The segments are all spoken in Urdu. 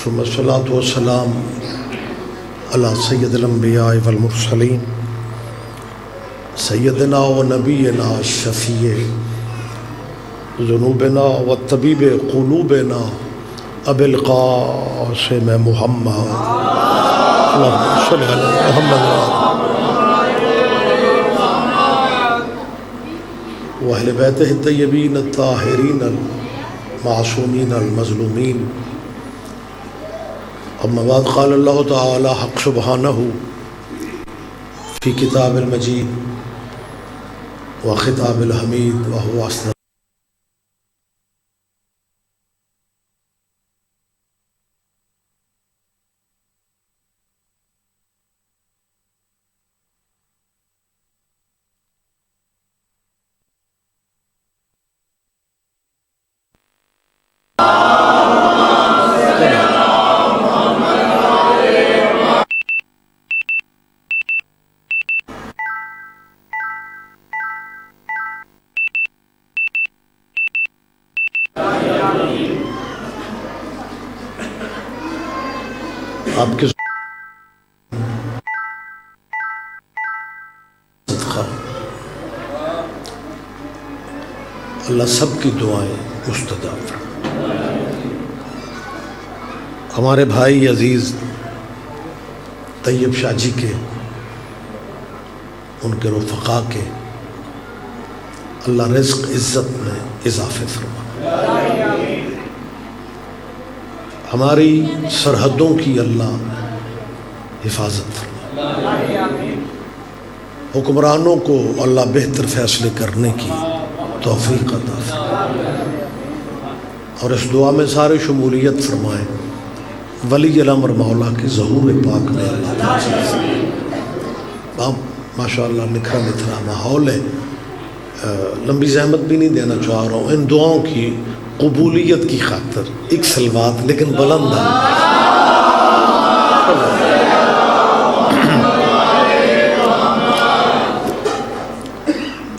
ثم الصلاة والسلام على سید الانبیاء والمرسلین سیدنا و نبینا شفیع ذنوبنا و طبیب قلوبنا ابی القاسم محمد اللہم صل علی محمد و اہل بیتہ الطیبین الطاہرین المعصومین المظلومین. اما بعد قال اللہ تعالی حق سبحانہ فی کتاب المجید و خطاب الحمید وهو اصدق. آپ کے صدقہ اللہ سب کی دعائیں مستجاب فرمائے. ہمارے بھائی عزیز طیب شاہ جی کے، ان کے رفقا کے اللہ رزق عزت میں اضافے فرمائے. ہماری سرحدوں کی اللہ حفاظت فرمائے. حکمرانوں کو اللہ بہتر فیصلے کرنے کی توفیق عطا فرمائے اور اس دعا میں سارے شمولیت فرمائیں. ولی الامر مولا کے ظہور پاک میں اللہ ماشاءاللہ نکھرا نتھرا ماحول ہے. لمبی زحمت بھی نہیں دینا چاہ رہا ہوں، ان دعاؤں کی قبولیت کی خاطر ایک سلوات لیکن بلند ہے.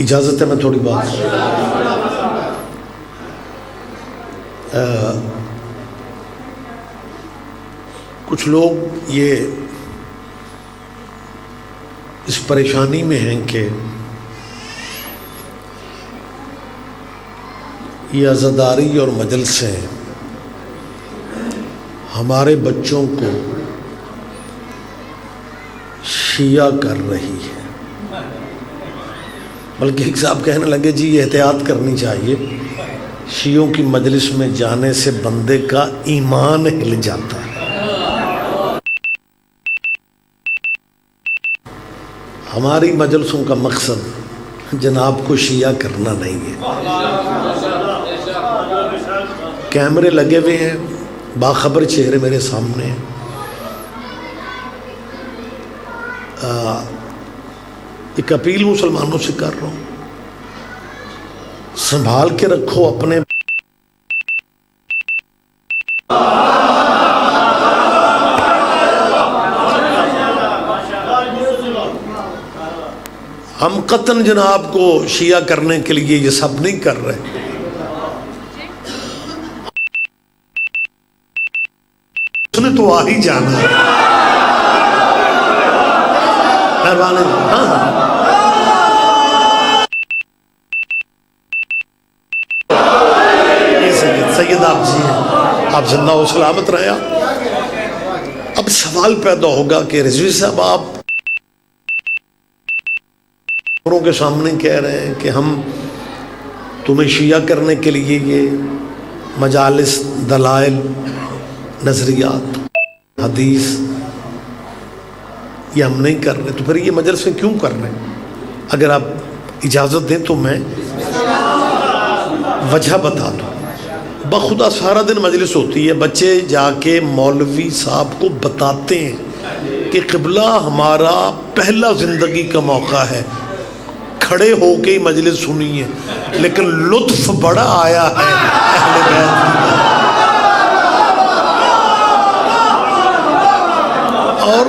اجازت ہے میں تھوڑی بات کچھ لوگ یہ اس پریشانی میں ہیں کہ یہ عزاداری اور مجلسیں ہمارے بچوں کو شیعہ کر رہی ہے. بلکہ ایک صاحب کہنے لگے جی یہ احتیاط کرنی چاہیے، شیعوں کی مجلس میں جانے سے بندے کا ایمان ہل جاتا ہے. ہماری مجلسوں کا مقصد جناب کو شیعہ کرنا نہیں ہے. کیمرے لگے ہوئے ہیں، باخبر چہرے میرے سامنے ہیں. ایک اپیل مسلمانوں سے کر رہا ہوں، سنبھال کے رکھو اپنے ہم قطن جناب کو شیعہ کرنے کے لیے یہ سب نہیں کر رہے. اس نے تو آ ہی جانا ہے. مہربانی. سید آپ جی ہیں، آپ زندہ و سلامت رہے. اب سوال پیدا ہوگا کہ رضوی صاحب آپ کے سامنے کہہ رہے ہیں کہ ہم تمہیں شیعہ کرنے کے لیے یہ مجالس، دلائل، نظریات، حدیث یہ ہم نہیں کر رہے، تو پھر یہ مجلسیں کیوں کر رہے ہیں؟ اگر آپ اجازت دیں تو میں وجہ بتا دوں. بخدا سارا دن مجلس ہوتی ہے، بچے جا کے مولوی صاحب کو بتاتے ہیں کہ قبلہ ہمارا پہلا زندگی کا موقع ہے، کھڑے ہو کے ہی مجلس سنی ہے، لیکن لطف بڑا آیا ہے اہل بیت کی. اور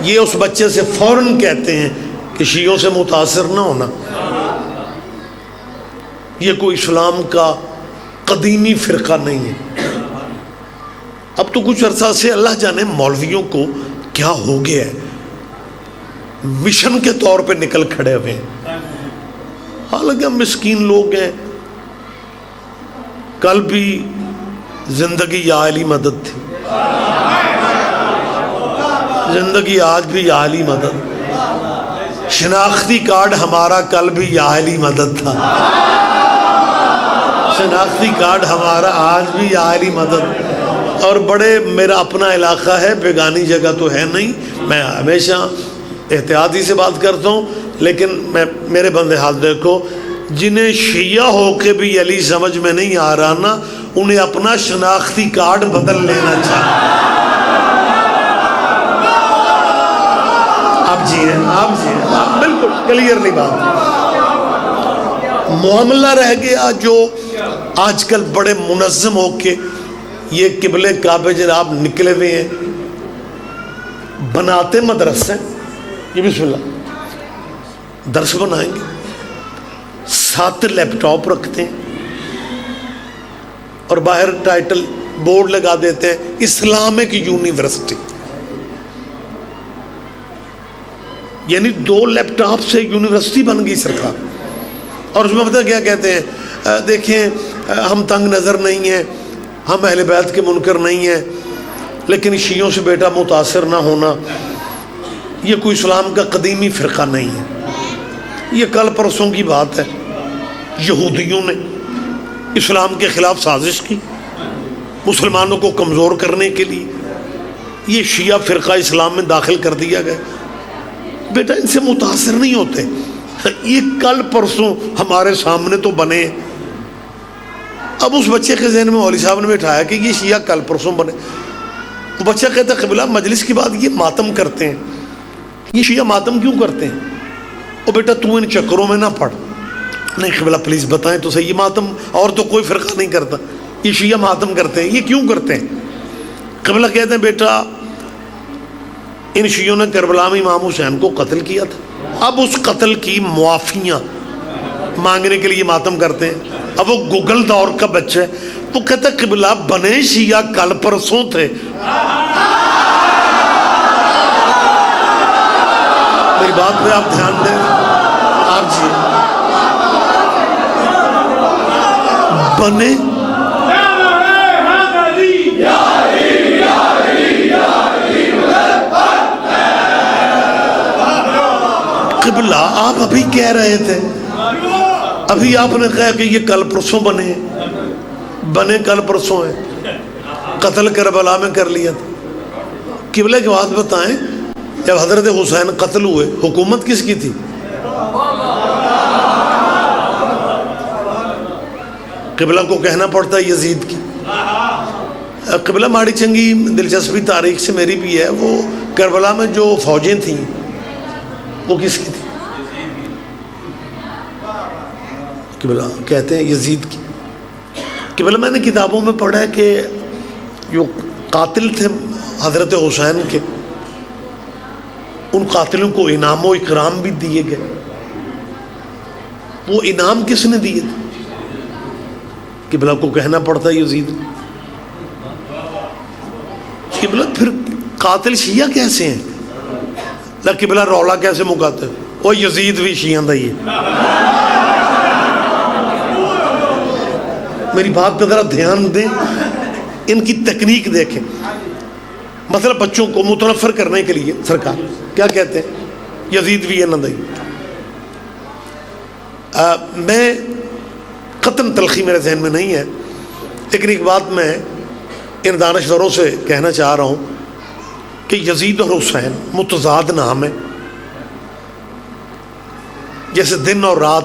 یہ اس بچے سے فوراً کہتے ہیں کہ شیعوں سے متاثر نہ ہونا، یہ کوئی اسلام کا قدیمی فرقہ نہیں ہے. اب تو کچھ عرصہ سے اللہ جانے مولویوں کو کیا ہو گیا ہے، مشن کے طور پہ نکل کھڑے ہوئے ہیں، حالانکہ ہم مسکین لوگ ہیں. کل بھی زندگی یا علی مدد تھی، زندگی آج بھی یا علی مدد. شناختی کارڈ ہمارا کل بھی یا علی مدد تھا، شناختی کارڈ ہمارا آج بھی یا علی مدد. اور بڑے میرا اپنا علاقہ ہے، بیگانی جگہ تو ہے نہیں. میں ہمیشہ احتیاطی سے بات کرتا ہوں، لیکن میرے بندے ہاتھ دیکھو، جنہیں شیعہ ہو کے بھی علی سمجھ میں نہیں آ رہا نا، انہیں اپنا شناختی کارڈ بدل لینا چاہیے. آپ جی ہیں بالکل کلیئرلی بات. معاملہ رہ گیا جو آج کل بڑے منظم ہو کے یہ قبلے کعبے جناب نکلے ہوئے ہیں، بناتے مدرسے، یہ بسم اللہ درس بنائیں گے، 7 لیپ ٹاپ رکھتے ہیں اور باہر ٹائٹل بورڈ لگا دیتے ہیں اسلامک یونیورسٹی. یعنی 2 لیپ ٹاپ سے یونیورسٹی بن گئی سرکار. اور اس میں پتہ کیا کہتے ہیں، دیکھیں ہم تنگ نظر نہیں ہیں، ہم اہل بیت کے منکر نہیں ہیں، لیکن شیعوں سے بیٹا متاثر نہ ہونا، یہ کوئی اسلام کا قدیمی فرقہ نہیں ہے. یہ کل پرسوں کی بات ہے، یہودیوں نے اسلام کے خلاف سازش کی مسلمانوں کو کمزور کرنے کے لیے، یہ شیعہ فرقہ اسلام میں داخل کر دیا گیا. بیٹا ان سے متاثر نہیں ہوتے، یہ کل پرسوں ہمارے سامنے تو بنے. اب اس بچے کے ذہن میں مولوی صاحب نے بٹھایا کہ یہ شیعہ کل پرسوں بنے. وہ بچہ کہتا ہے قبلہ مجلس کی بات، یہ ماتم کرتے ہیں، یہ شیعہ ماتم کیوں کرتے ہیں؟ او بیٹا تو ان چکروں میں نہ پڑ. نہیں قبلہ پلیز بتائیں تو صحیح، یہ ماتم اور تو کوئی فرقہ نہیں کرتا، یہ شیعہ ماتم کرتے ہیں، یہ کیوں کرتے ہیں؟ قبلہ کہتے ہیں بیٹا ان شیعوں نے کربلا میں امام حسین کو قتل کیا تھا، اب اس قتل کی معافیاں مانگنے کے لیے ماتم کرتے ہیں. اب وہ گوگل دور کا بچہ ہے، وہ کہتا ہے قبلہ بنے شیعہ کل پرسوں تھے. میری بات پہ آپ دھیان دیں. آپ جی بنے قبلہ آپ ابھی کہہ رہے تھے، ابھی آپ نے کہا کہ یہ کل پرسوں بنے کل پرسوں ہیں، قتل کربلا میں کر لیا تھا. قبلہ کی بات بتائیں، جب حضرت حسین قتل ہوئے حکومت کس کی تھی؟ قبلہ کو کہنا پڑتا ہے یزید کی. قبلہ ماڑی چنگی دلچسپی تاریخ سے میری بھی ہے، وہ کربلا میں جو فوجیں تھیں وہ کس کی تھی؟ قبلہ کہتے ہیں یزید کی. قبلہ میں نے کتابوں میں پڑھا ہے کہ جو قاتل تھے حضرت حسین کے، ان قاتلوں کو انعام و اکرام بھی دیے گئے. وہ انعام کس نے دیے تھے؟ قبلہ کو کہنا پڑتا ہے یزید. قبلہ پھر قاتل شیعہ کیسے ہیں؟ قبلہ رولا کیسے مکاتے ہیں؟ وہ یزید بھی شیعہ دا ہی ہے. میری بات کا ذرا دھیان دیں، ان کی تکنیک دیکھیں. مثلا بچوں کو متنفر کرنے کے لیے سرکار کیا کہتے ہیں؟ یزید بھی ہے نہ دہی. میں قطن تلخی میرے ذہن میں نہیں ہے، لیکن ایک بات میں ان دانشوروں سے کہنا چاہ رہا ہوں کہ یزید اور حسین متضاد نام ہے، جیسے دن اور رات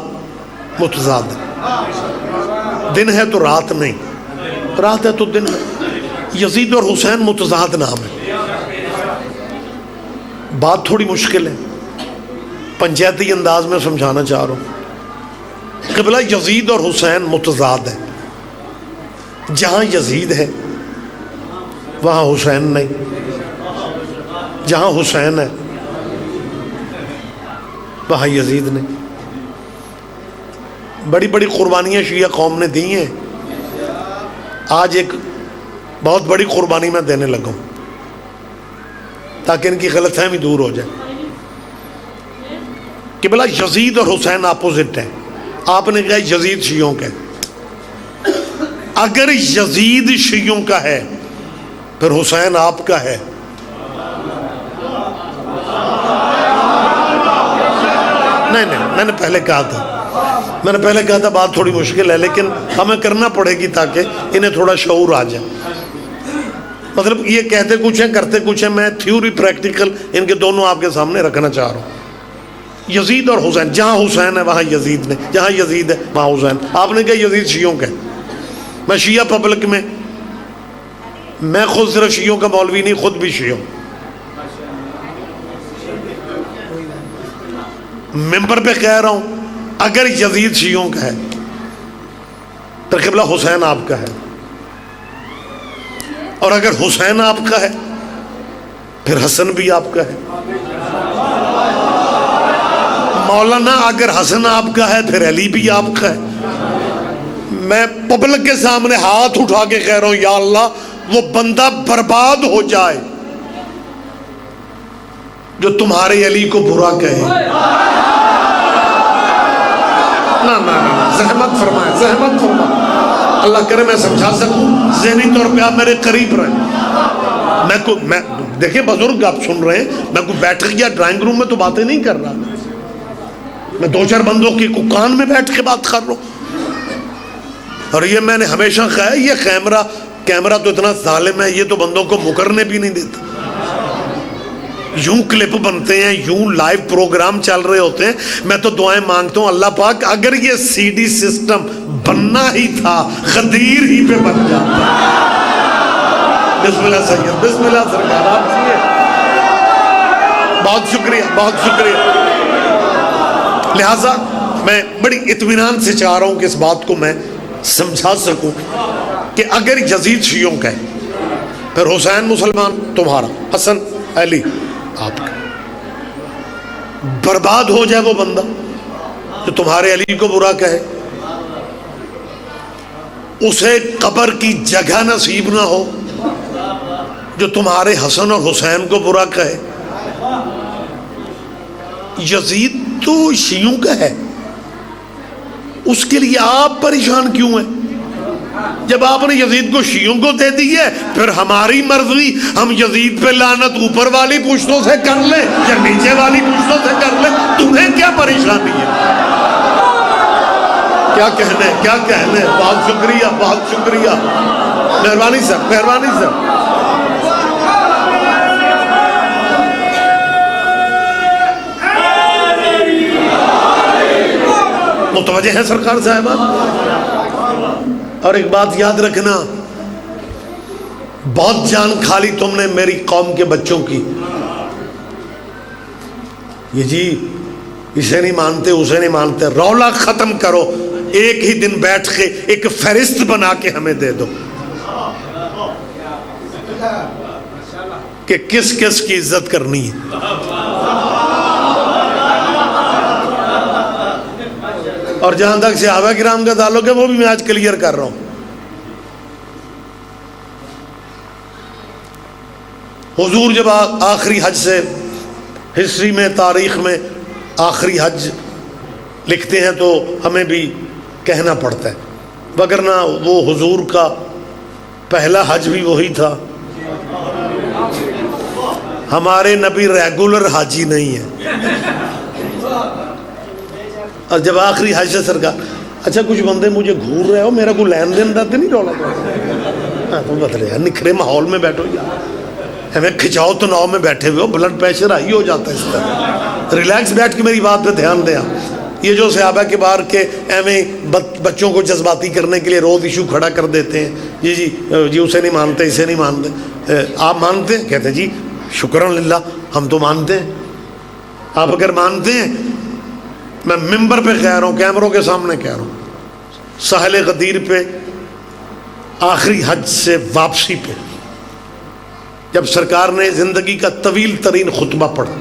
متضاد ہے. دن ہے تو رات نہیں، رات ہے تو دن ہے. یزید اور حسین متضاد نام ہے. بات تھوڑی مشکل ہے، پنچایتی انداز میں سمجھانا چاہ رہا ہوں. قبلہ یزید اور حسین متضاد ہے. جہاں یزید ہے وہاں حسین نہیں، جہاں حسین ہے وہاں یزید نہیں. بڑی بڑی قربانیاں شیعہ قوم نے دی ہیں. آج ایک بہت بڑی قربانی میں دینے لگا ہوں تاکہ ان کی غلط فہمی دور ہو جائے کہ بلا یزید اور حسین اپوزٹ ہیں. آپ نے کہا یزید شیعوں کا ہے. اگر یزید شیعوں کا ہے پھر حسین آپ کا ہے. نہیں میں نے پہلے کہا تھا بات تھوڑی مشکل ہے لیکن ہمیں کرنا پڑے گی تاکہ انہیں تھوڑا شعور آ جائے. مطلب یہ کہتے کچھ ہیں کرتے کچھ ہیں. میں تھیوری پریکٹیکل ان کے دونوں آپ کے سامنے رکھنا چاہ رہا ہوں. یزید اور حسین، جہاں حسین ہے وہاں یزید نے، جہاں یزید ہے وہاں حسین. آپ نے کہا یزید شیعوں کا ہے. میں شیعہ پبلک میں خود صرف شیعوں کا مولوی نہیں، خود بھی شیعوں. ممبر پہ کہہ رہا ہوں اگر یزید شیعوں کا ہے تو قبلہ حسین آپ کا ہے، اور اگر حسین آپ کا ہے پھر حسن بھی آپ کا ہے. مولانا اگر حسن آپ کا ہے پھر علی بھی آپ کا ہے. میں پبلک کے سامنے ہاتھ اٹھا کے کہہ رہا ہوں یا اللہ وہ بندہ برباد ہو جائے جو تمہارے علی کو برا کہے. نہ زحمت فرمائے. اللہ کرے میں سمجھا سکوں، ذہنی طور پہ آپ میرے قریب رہیں. میں دیکھیں بزرگ آپ سن رہے ہیں، میں کوئی بیٹھ گیا ڈرائنگ روم میں تو باتیں نہیں کر رہا. میں 2-4 بندوں کی کان میں بیٹھ کے بات کر رہا ہوں. اور یہ میں نے ہمیشہ کہا ہے، یہ کیمرہ تو اتنا ظالم ہے، یہ تو بندوں کو مکرنے بھی نہیں دیتا. یوں کلپ بنتے ہیں، یوں لائیو پروگرام چل رہے ہوتے ہیں. میں تو دعائیں مانگتا ہوں اللہ پاک اگر یہ سی ڈی سسٹم بننا ہی تھا غدیر ہی پہ بن جاتا. بسم اللہ سید، بسم اللہ سرکار. آپ بہت شکریہ. لہٰذا میں بڑی اطمینان سے چاہ رہا ہوں کہ اس بات کو میں سمجھا سکوں کہ اگر یزید شیعوں کا ہے پھر حسین مسلمان تمہارا، حسن علی آپ کا. برباد ہو جائے وہ بندہ جو تمہارے علی کو برا کہے، اسے قبر کی جگہ نصیب نہ ہو جو تمہارے حسن اور حسین کو برا کہے. یزید تو شیعوں کا ہے، اس کے لیے آپ پریشان کیوں ہیں؟ جب آپ نے یزید کو شیعوں کو دے دی ہے پھر ہماری مرضی، ہم یزید پہ لعنت اوپر والی پشتوں سے کر لیں یا نیچے والی پشتوں سے کر لیں. تمہیں کیا پریشانی ہے؟ کیا کہنے. بہت شکریہ. مہربانی سر. متوجہ ہے سرکار صاحبہ؟ اور ایک بات یاد رکھنا، بہت جان کھا لی تم نے میری قوم کے بچوں کی. یہ جی اسے نہیں مانتے اسے نہیں مانتے، رولا ختم کرو. ایک ہی دن بیٹھ کے ایک فہرست بنا کے ہمیں دے دو کہ کس کس کی عزت کرنی ہے. اور جہاں تک صحابہ کرام کا تعلق ہے وہ بھی میں آج کلیئر کر رہا ہوں. حضور جب آخری حج سے ہسٹری میں، تاریخ میں آخری حج لکھتے ہیں تو ہمیں بھی کہنا پڑتا ہے، وگرنہ وہ حضور کا پہلا حج بھی وہی تھا. ہمارے نبی ریگولر حاجی نہیں ہے. اور جب آخری حج سے سرکار، اچھا کچھ بندے مجھے گھور رہے ہو، میرا کوئی لین دین رہتے نہیں رولا. ہاں تم بتلے یار، نکھرے ماحول میں بیٹھو یار، ہمیں کھچاؤ تو ناؤ میں بیٹھے ہوئے ہو، بلڈ پریشر ہائی ہو جاتا ہے. اس طرح ریلیکس بیٹھ کے میری بات پہ دھیان دیں. یہ جو صحابہ کے بار کے ایویں بچوں کو جذباتی کرنے کے لیے روز ایشو کھڑا کر دیتے ہیں، جی اسے نہیں مانتے اسے نہیں مانتے. آپ مانتے ہیں؟ کہتے جی شکران للہ ہم تو مانتے ہیں. آپ اگر مانتے ہیں، میں ممبر پہ کہہ رہا ہوں، کیمروں کے سامنے کہہ رہا ہوں، ساحل غدیر پہ آخری حج سے واپسی پہ جب سرکار نے زندگی کا طویل ترین خطبہ پڑھا،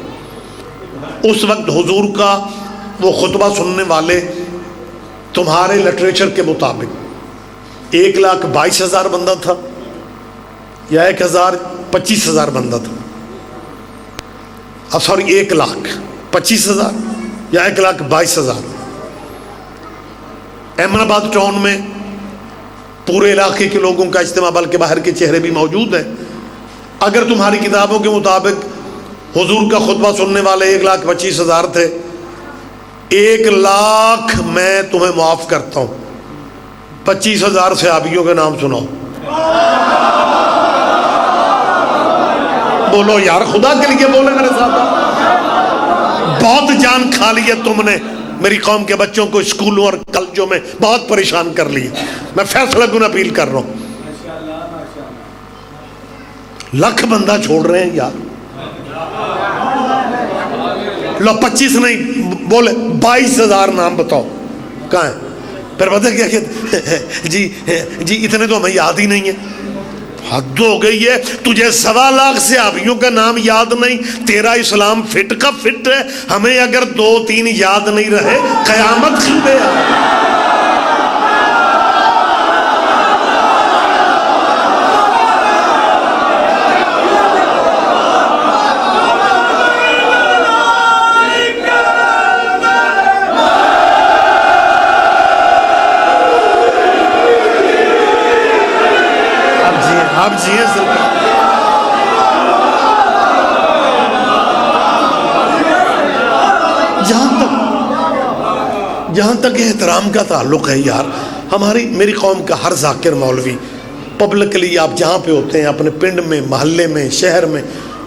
اس وقت حضور کا وہ خطبہ سننے والے تمہارے لٹریچر کے مطابق 1,22,000 بندہ تھا. یا 1,25,000 بندہ تھا، سوری 1,25,000 یا 1,22,000۔ احمد آباد ٹاؤن میں پورے علاقے کے لوگوں کا اجتماع، بلکہ باہر کے چہرے بھی موجود ہیں۔ اگر تمہاری کتابوں کے مطابق حضور کا خطبہ سننے والے 1,25,000 تھے، 1,00,000 میں تمہیں معاف کرتا ہوں، 25,000 صحابیوں کے نام سناؤ۔ بولو یار، خدا کے لیے بولے میرے ساتھ۔ بہت جان کھا لی ہے تم نے، میری قوم کے بچوں کو اسکولوں اور کالجوں میں بہت پریشان کر لی۔ میں فیصلہ کن اپیل کر رہا ہوں، 1,00,000 بندہ چھوڑ رہے ہیں یار۔ لو 25 نہیں بولے 22,000 نام بتاؤ کہاں ہیں؟ پھر پتہ کیا کہ جی اتنے تو ہمیں یاد ہی نہیں ہے۔ حد ہو گئی ہے، تجھے 1,25,000 صحابیوں کا نام یاد نہیں، تیرا اسلام فٹ کا فٹ ہے، ہمیں اگر 2-3 یاد نہیں رہے قیامت کھلے آ۔ آپ جیئے سرکار، جہاں تک احترام کا تعلق ہے یار، میری قوم کا ہر ذاکر مولوی پبلکلی آپ جہاں پہ ہوتے ہیں، اپنے پنڈ میں، محلے میں، شہر میں،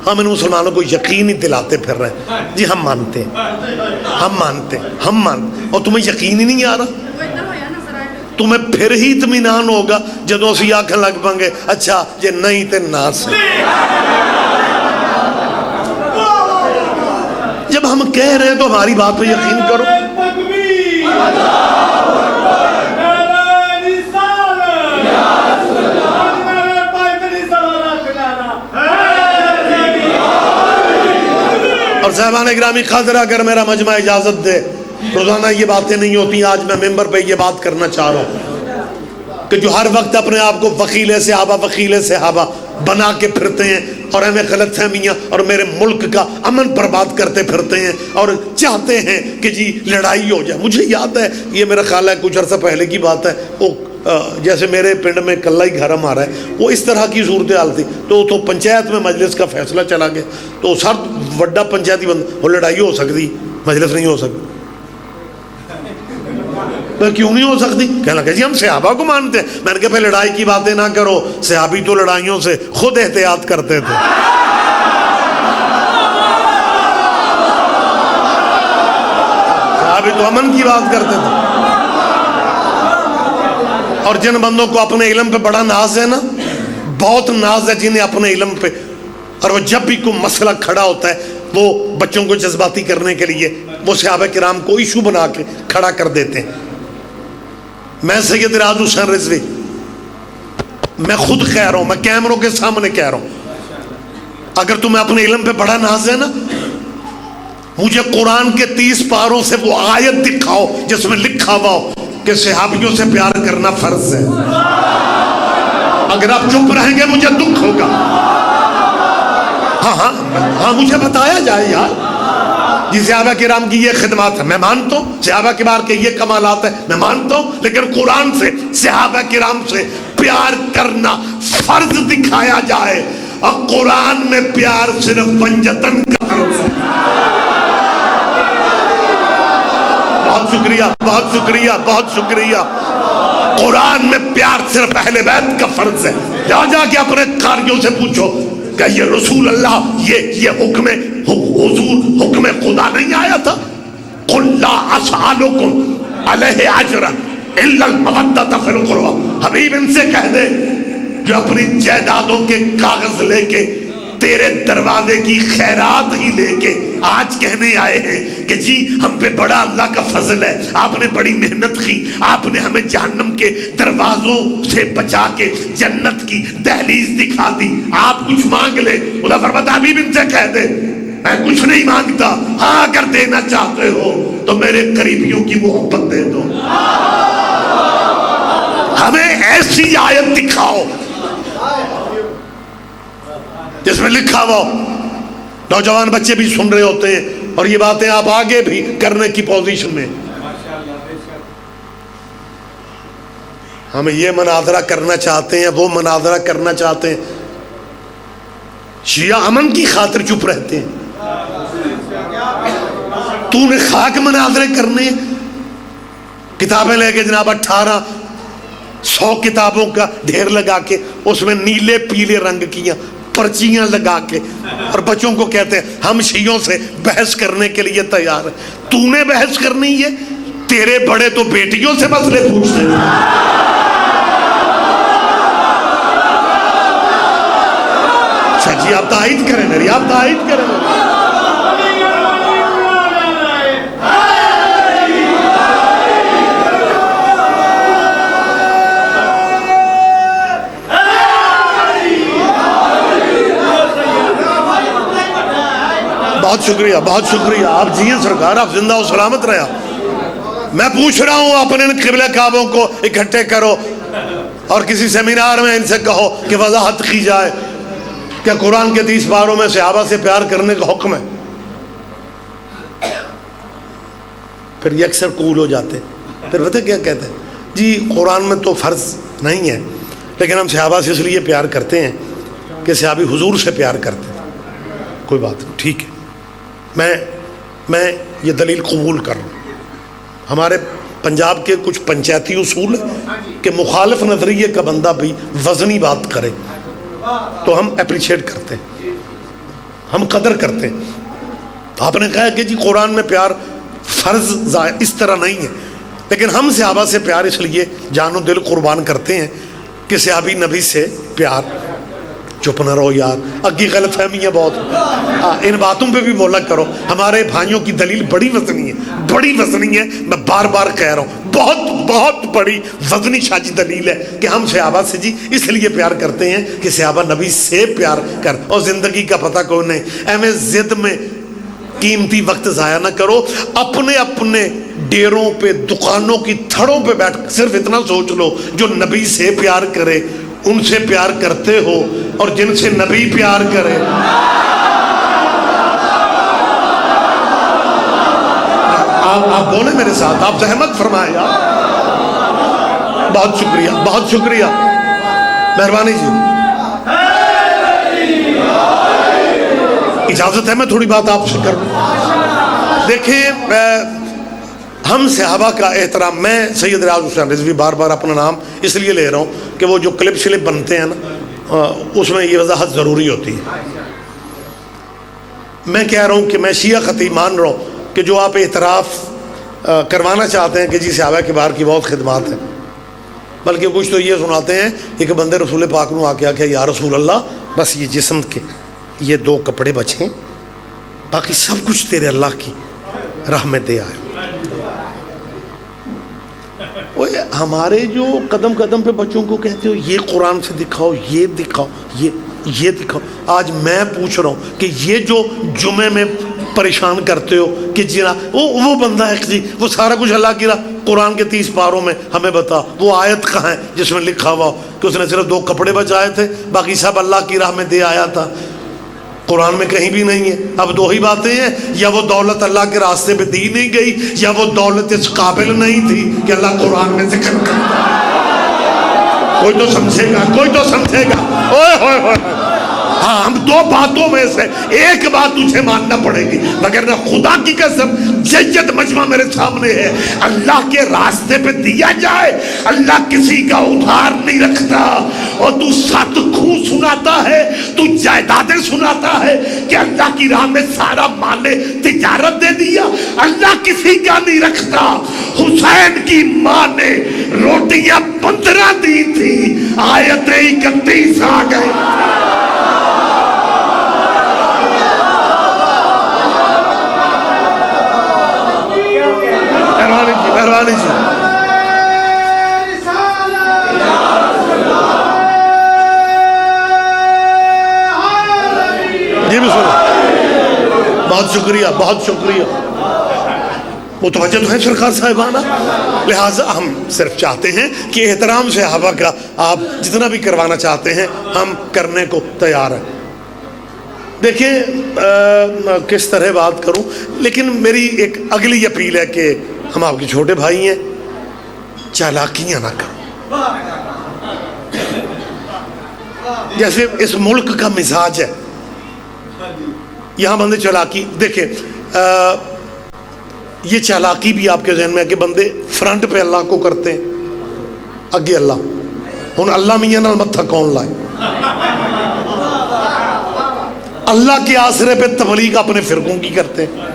ہم ان مسلمانوں کو یقین ہی دلاتے پھر رہے ہیں جی ہم مانتے ہیں، ہم مانتے ہیں، اور تمہیں یقین ہی نہیں آ رہا۔ تمہیں پھر ہی اطمینان ہوگا جدوں اسی آنکھیں لگ پائیں گے اچھا جے نہیں تے نہ سے۔ جب ہم کہہ رہے ہیں تو ہماری بات پہ یقین کرو۔ اور صاحبان گرامی قدر، اگر میرا مجمع اجازت دے، روزانہ یہ باتیں نہیں ہوتی، آج میں ممبر پہ یہ بات کرنا چاہ رہا ہوں کہ جو ہر وقت اپنے آپ کو وکیل صحابہ بنا کے پھرتے ہیں اور ہمیں غلط فہمیاں اور میرے ملک کا امن برباد کرتے پھرتے ہیں اور چاہتے ہیں کہ جی لڑائی ہو جائے۔ مجھے یاد ہے، یہ میرا خیال ہے کچھ عرصہ پہلے کی بات ہے، وہ جیسے میرے پنڈ میں کلہ ہی گھر ہمارا ہے، وہ اس طرح کی صورتحال تھی تو پنچایت میں مجلس کا فیصلہ چلا گیا، تو سر وڈا پنچایتی بند، وہ لڑائی ہو سکتی، مجلس نہیں ہو سکتی۔ کیوں نہیں ہو سکتی؟ کہنے لگا جی ہم صحابہ کو مانتے ہیں۔ میں نے کہا پھر لڑائی کی باتیں نہ کرو، صحابی تو لڑائیوں سے خود احتیاط کرتے تھے۔ صحابی تو امن کی بات کرتے تھے۔ اور جن بندوں کو اپنے علم پہ بڑا ناز ہے نا، بہت ناز ہے جنہیں اپنے علم پہ، اور وہ جب بھی کوئی مسئلہ کھڑا ہوتا ہے وہ بچوں کو جذباتی کرنے کے لیے وہ صحابہ کرام کو ایشو بنا کے کھڑا کر دیتے ہیں۔ میں سید راز حسین رضوی، میں خود کہہ رہا ہوں، میں کیمروں کے سامنے کہہ رہا ہوں، اگر تمہیں اپنے علم پہ بڑا ناز ہے نا، مجھے قرآن کے 30 پاروں سے وہ آیت دکھاؤ جس میں لکھا ہوا ہو کہ صحابیوں سے پیار کرنا فرض ہے۔ اگر آپ چپ رہیں گے مجھے دکھ ہوگا۔ ہاں مجھے بتایا جائے یار، جی صحابہ کرام کی یہ خدمات ہے میں مانتا ہوں، صحابہ کرام کے یہ کمالات ہیں میں مانتا ہوں، لیکن قرآن سے صحابہ کرام سے پیار کرنا فرض دکھایا جائے، اور قرآن میں پیار صرف پنجتن کا فرض ہے۔ بہت شکریہ، بہت شکریہ، بہت شکریہ۔ قرآن میں پیار صرف اہل بیت کا فرض ہے۔ جا کے اپنے قاریوں سے پوچھو کہ یہ رسول اللہ یہ حکم حضور حکم خدا نہیں آیا تھا؟ قل لا اسألکم علیہ اجرا الا المودۃ فی القربى۔ حبیب ان سے کہہ دے جو اپنی جائیدادوں کے کاغذ لے کے تیرے دروازے کی خیرات ہی لے کے آج کہنے آئے ہیں کہ جی ہم پہ بڑا اللہ کا فضل ہے، آپ نے بڑی محنت کی، آپ نے ہمیں جہنم کے دروازوں سے بچا کے جنت کی دہلیز دکھا دی، آپ کچھ مانگ لے۔ خدا فرماتا حبیب ان سے کہہ دے میں کچھ نہیں مانگتا، ہاں اگر دینا چاہتے ہو تو میرے قریبیوں کی محبت دے دو۔ ہمیں ایسی آیت دکھاؤ جس میں لکھا ہوا نوجوان بچے بھی سن رہے ہوتے ہیں اور یہ باتیں آپ آگے بھی کرنے کی پوزیشن میں. ہم یہ مناظرہ کرنا چاہتے ہیں، وہ مناظرہ کرنا چاہتے ہیں. شیعہ امن کی خاطر چپ رہتے ہیں. تو نے خاک مناظرے کرنے، کتابیں لے کے جناب 1800 کتابوں کا ڈھیر لگا کے اس میں نیلے پیلے رنگ کیا پرچیاں لگا کے، اور بچوں کو کہتے ہیں ہم شیعوں سے بحث کرنے کے لیے تیار ہیں. تو نے بحث کرنی ہے؟ تیرے بڑے تو بیٹیوں سے مسئلے پوچھتے ہیں. اچھا جی، آپ تائید کریں میری، آپ تائید کریں میری. بہت شکریہ، بہت شکریہ. آپ جی ہیں سرکار، آپ زندہ و سلامت رہا. میں پوچھ رہا ہوں اپنے قبلہ کعبوں کو اکٹھے کرو اور کسی سیمینار میں ان سے کہو کہ وضاحت کی جائے کہ قرآن کے 30 پاروں میں صحابہ سے پیار کرنے کا حکم ہے. پھر یہ اکثر قبول ہو جاتے. پھر پتہ کیا کہتے ہیں؟ جی قرآن میں تو فرض نہیں ہے، لیکن ہم صحابہ سے اس لیے پیار کرتے ہیں کہ صحابی حضور سے پیار کرتے ہیں. کوئی بات نہیں، ٹھیک ہے، میں یہ دلیل قبول کر رہا ہوں. ہمارے پنجاب کے کچھ پنچایتی اصول ہیں کہ مخالف نظریے کا بندہ بھی وزنی بات کرے تو ہم اپریشیٹ کرتے ہیں، ہم قدر کرتے ہیں. آپ نے کہا کہ جی قرآن میں پیار فرض اس طرح نہیں ہے، لیکن ہم صحابہ سے پیار اس لیے جان و دل قربان کرتے ہیں کہ صحابی نبی سے پیار. چپ نہ رہو یار، اگی غلط فہمیاں بہت، ان باتوں پہ بھی بولا کرو. ہمارے بھائیوں کی دلیل بڑی وزنی ہے، بڑی وزنی ہے. میں بار بار کہہ رہا ہوں، بہت بہت بڑی وزنی شاجی دلیل ہے کہ ہم صحابہ سے جی اس لیے پیار کرتے ہیں کہ صحابہ نبی سے پیار کر. اور زندگی کا پتہ کوئی نہیں، ایویں ضد میں قیمتی وقت ضائع نہ کرو. اپنے اپنے ڈیروں پہ، دکانوں کی تھڑوں پہ بیٹھ صرف اتنا سوچ لو، جو نبی سے پیار کرے ان سے پیار کرتے ہو، اور جن سے نبی پیار کرے. آپ بولیں میرے ساتھ، آپ زحمت فرمائیں یار. بہت شکریہ، بہت شکریہ، مہربانی جی. اجازت ہے میں تھوڑی بات آپ سے کروں؟ دیکھیں، ہم صحابہ کا احترام، میں سید ریاض حسین رضوی بار بار اپنا نام اس لیے لے رہا ہوں کہ وہ جو کلپ شلپ بنتے ہیں نا، اس میں یہ وضاحت ضروری ہوتی ہے. میں کہہ رہا ہوں کہ میں شیعہ خطیب مان رہا ہوں کہ جو آپ اعتراف کروانا چاہتے ہیں کہ جی صحابہ کے بار کی بہت خدمات ہیں، بلکہ کچھ تو یہ سناتے ہیں ایک بندے رسول پاک نے آ کے آخیا یا رسول اللہ بس یہ جسم کے یہ 2 کپڑے بچیں، باقی سب کچھ تیرے اللہ کی راہ میں دے آئے. ہمارے جو قدم قدم پہ بچوں کو کہتے ہو یہ قرآن سے دکھاؤ، یہ دکھاؤ، یہ دکھاؤ. آج میں پوچھ رہا ہوں کہ یہ جو جمعے میں پریشان کرتے ہو کہ جی وہ بندہ ہے جی وہ سارا کچھ اللہ کی راہ، قرآن کے 30 پاروں میں ہمیں بتا وہ آیت کہاں ہے جس میں لکھا ہوا کہ اس نے صرف 2 کپڑے بچائے تھے، باقی سب اللہ کی راہ میں دے آیا تھا. قرآن میں کہیں بھی نہیں ہے. اب 2 ہی باتیں ہیں، یا وہ دولت اللہ کے راستے پہ دی نہیں گئی، یا وہ دولت اس قابل نہیں تھی کہ اللہ قرآن میں ذکر کرتا. کوئی تو سمجھے گا، کوئی تو سمجھے گا. اوئے ہوئے ہوئے. ہاں، ہم 2 باتوں میں سے ایک بات تجھے ماننا پڑے گی، مگر نہ خدا کی قسم جید مجمع میرے سامنے ہے. اللہ کے راستے پہ دیا جائے، اللہ کسی کا ادھار نہیں رکھتا. اور تو 7 کھو سناتا ہے، تو جائیدادیں سناتا ہے کہ اللہ کی راہ میں سارا مال تجارت دے دیا. اللہ کسی کا نہیں رکھتا. حسین کی ماں نے روٹیاں 15 دی تھی، آیتیں 31 آ گئی. مہربانی جی. جی بھی سنو. بہت شکریہ، بہت شکریہ. متوجہ تو ہے سرکار صاحبانہ. لہٰذا ہم صرف چاہتے ہیں کہ احترام صحابہ کا آپ جتنا بھی کروانا چاہتے ہیں ہم کرنے کو تیار ہیں. دیکھیں کس طرح بات کروں، لیکن میری ایک اگلی اپیل ہے کہ ہم آپ کے چھوٹے بھائی ہیں، چالاکیاں نہ کرو۔ جیسے اس ملک کا مزاج ہے، یہاں بندے چالاکی، دیکھیں یہ چالاکی بھی آپ کے ذہن میں ہے کہ بندے فرنٹ پہ اللہ کو کرتے ہیں، اگے اللہ، ہن اللہ میاں نال متھا کون لائے؟ اللہ کے آسرے پہ تبلیغ اپنے فرقوں کی کرتے ہیں۔